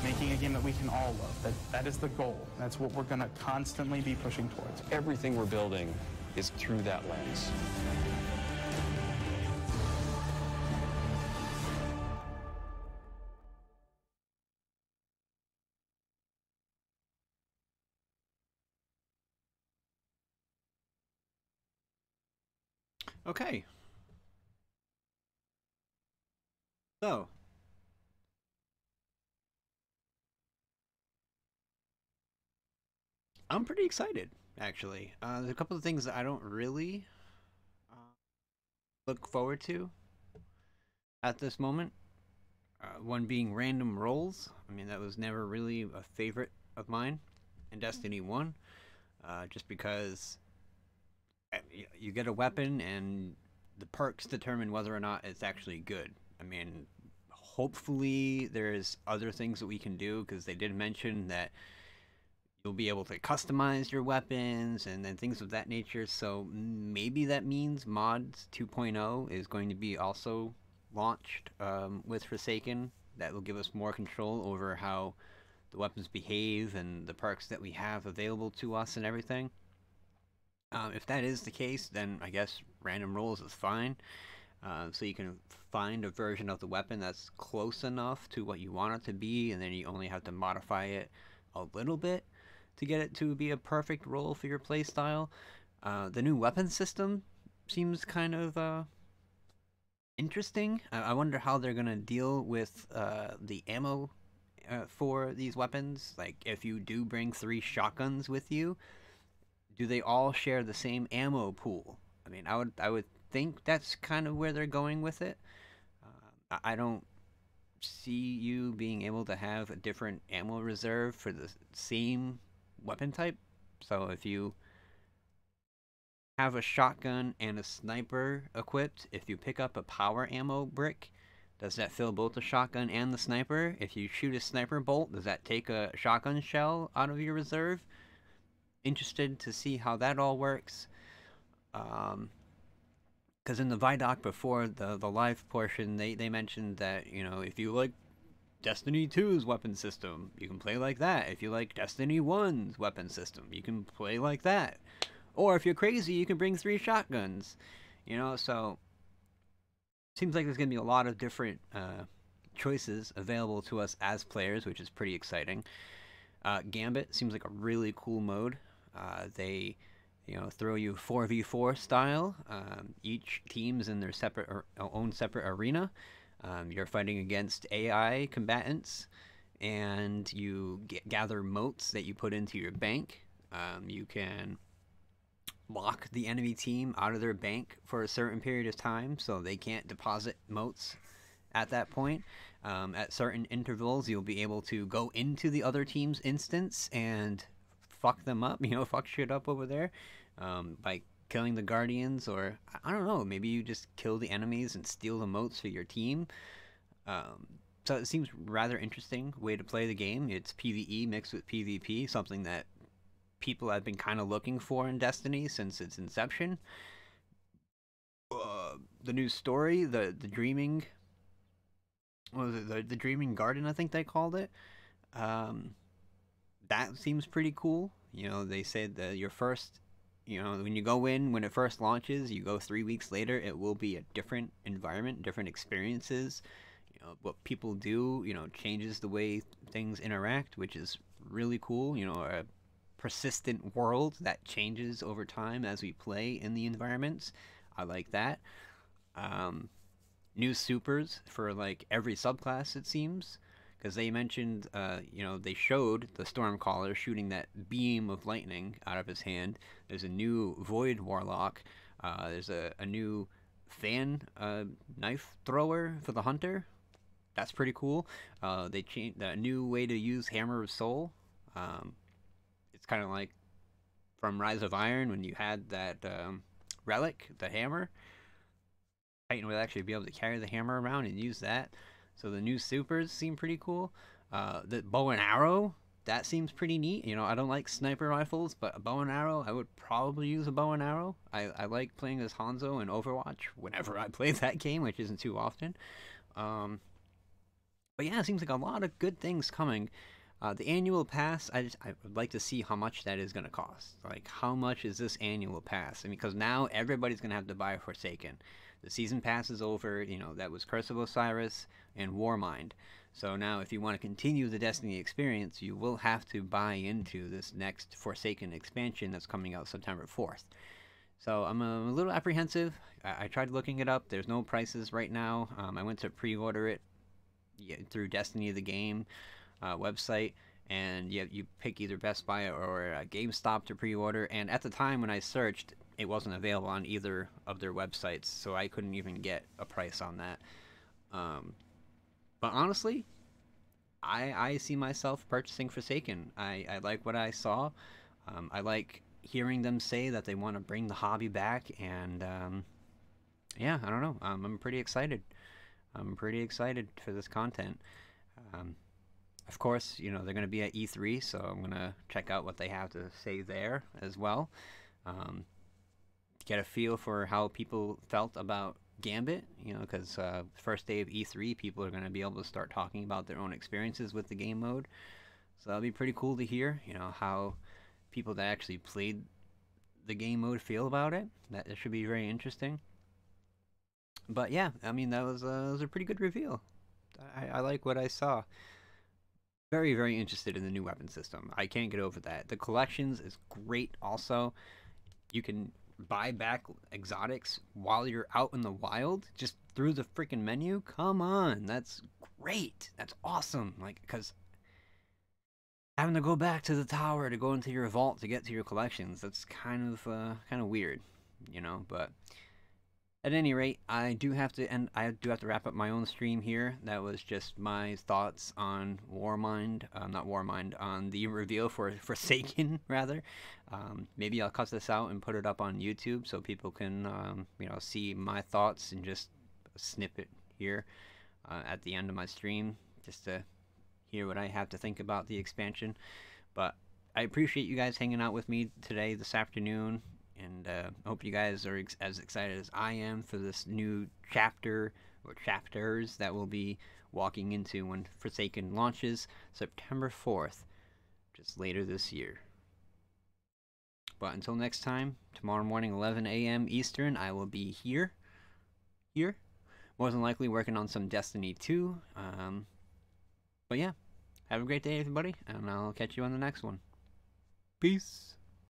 Making a game that we can all love. That is the goal. That's what we're going to constantly be pushing towards. Everything we're building is through that lens. Okay. So. I'm pretty excited, actually. There's a couple of things that I don't really look forward to at this moment. One being random rolls. I mean, that was never really a favorite of mine in Destiny 1. Just because you get a weapon and the perks determine whether or not it's actually good. I mean, hopefully there's other things that we can do, because they did mention that you'll be able to customize your weapons and then things of that nature. So maybe that means Mods 2.0 is going to be also launched with Forsaken. That will give us more control over how the weapons behave and the perks that we have available to us and everything. If that is the case, then I guess random rolls is fine. So you can find a version of the weapon that's close enough to what you want it to be, and then you only have to modify it a little bit to get it to be a perfect roll for your playstyle. The new weapon system seems kind of interesting. I wonder how they're going to deal with the ammo for these weapons. Like, if you do bring 3 shotguns with you, do they all share the same ammo pool? I mean, I would think that's kind of where they're going with it. I don't see you being able to have a different ammo reserve for the same weapon type. So if you have a shotgun and a sniper equipped, if you pick up a power ammo brick, does that fill both the shotgun and the sniper? If you shoot a sniper bolt, does that take a shotgun shell out of your reserve? Interested to see how that all works. Because in the Vidoc before the live portion, they mentioned that, you know, if you like Destiny 2's weapon system, you can play like that. If you like Destiny 1's weapon system, you can play like that. Or if you're crazy, you can bring 3 shotguns. You know, so seems like there's going to be a lot of different choices available to us as players, which is pretty exciting. Gambit seems like a really cool mode. They, you know, throw you 4v4 style. Each team's in their own separate arena. You're fighting against AI combatants, and you gather motes that you put into your bank. You can lock the enemy team out of their bank for a certain period of time, so they can't deposit motes at that point. At certain intervals, you'll be able to go into the other team's instance and fuck them up, you know, fuck shit up over there, by killing the Guardians, or I don't know, maybe you just kill the enemies and steal the motes for your team. So it seems rather interesting way to play the game. It's PvE mixed with PvP, something that people have been kind of looking for in Destiny since its inception. The new story, the Dreaming, what was it, the Dreaming Garden, I think they called it. That seems pretty cool. You know, they said that your first, you know, when you go in, when it first launches, you go 3 weeks later, it will be a different environment, different experiences. You know, what people do, you know, changes the way things interact, which is really cool. You know, a persistent world that changes over time as we play in the environments. I like that. New supers for like every subclass, it seems. Because they mentioned, you know, they showed the Stormcaller shooting that beam of lightning out of his hand. There's a new Void Warlock There's a new fan knife thrower for the hunter. That's pretty cool. They changed a new way to use Hammer of Soul. It's kind of like from Rise of Iron when you had that relic, the hammer. Titan would actually be able to carry the hammer around and use that. So the new supers seem pretty cool. The bow and arrow, that seems pretty neat. You know, I don't like sniper rifles, but a bow and arrow, I would probably use a bow and arrow. I like playing as Hanzo in Overwatch whenever I play that game, which isn't too often. But yeah, it seems like a lot of good things coming. The annual pass, I would like to see how much that is going to cost. Like, how much is this annual pass? I mean, because now everybody's going to have to buy Forsaken. The season pass is over. You know, that was Curse of Osiris and Warmind. So now if you want to continue the Destiny experience, you will have to buy into this next Forsaken expansion that's coming out September 4th. So I'm a little apprehensive. I tried looking it up. There's no prices right now. I went to pre-order it through Destiny the Game website, and you pick either Best Buy or GameStop to pre-order, and at the time when I searched, it wasn't available on either of their websites, so I couldn't even get a price on that. But honestly, I see myself purchasing Forsaken. I like what I saw. I like hearing them say that they want to bring the hobby back, and yeah, I don't know. I'm pretty excited. I'm pretty excited for this content. Of course, you know, they're going to be at E3, so I'm going to check out what they have to say there as well. Get a feel for how people felt about Gambit, you know, because first day of E3, people are going to be able to start talking about their own experiences with the game mode. So that'll be pretty cool to hear, you know, how people that actually played the game mode feel about it. That should be very interesting. But yeah, I mean, that was a pretty good reveal. I like what I saw. Very, very interested in the new weapon system. I can't get over that. The collections is great also. You can buy back exotics while you're out in the wild, just through the freaking menu. Come on, that's great. That's awesome. Like, because having to go back to the tower to go into your vault to get to your collections, that's kind of weird, you know. But at any rate, I do have to wrap up my own stream here. That was just my thoughts on Warmind, not Warmind, on the reveal for Forsaken, rather. Maybe I'll cut this out and put it up on YouTube so people can, you know, see my thoughts and just a snippet here at the end of my stream, just to hear what I have to think about the expansion. But I appreciate you guys hanging out with me today, this afternoon. And I hope you guys are as excited as I am for this new chapter, or chapters, that we'll be walking into when Forsaken launches September 4th, just later this year. But until next time, tomorrow morning, 11 a.m. Eastern, I will be here. More than likely working on some Destiny 2. But yeah, have a great day, everybody, and I'll catch you on the next one. Peace.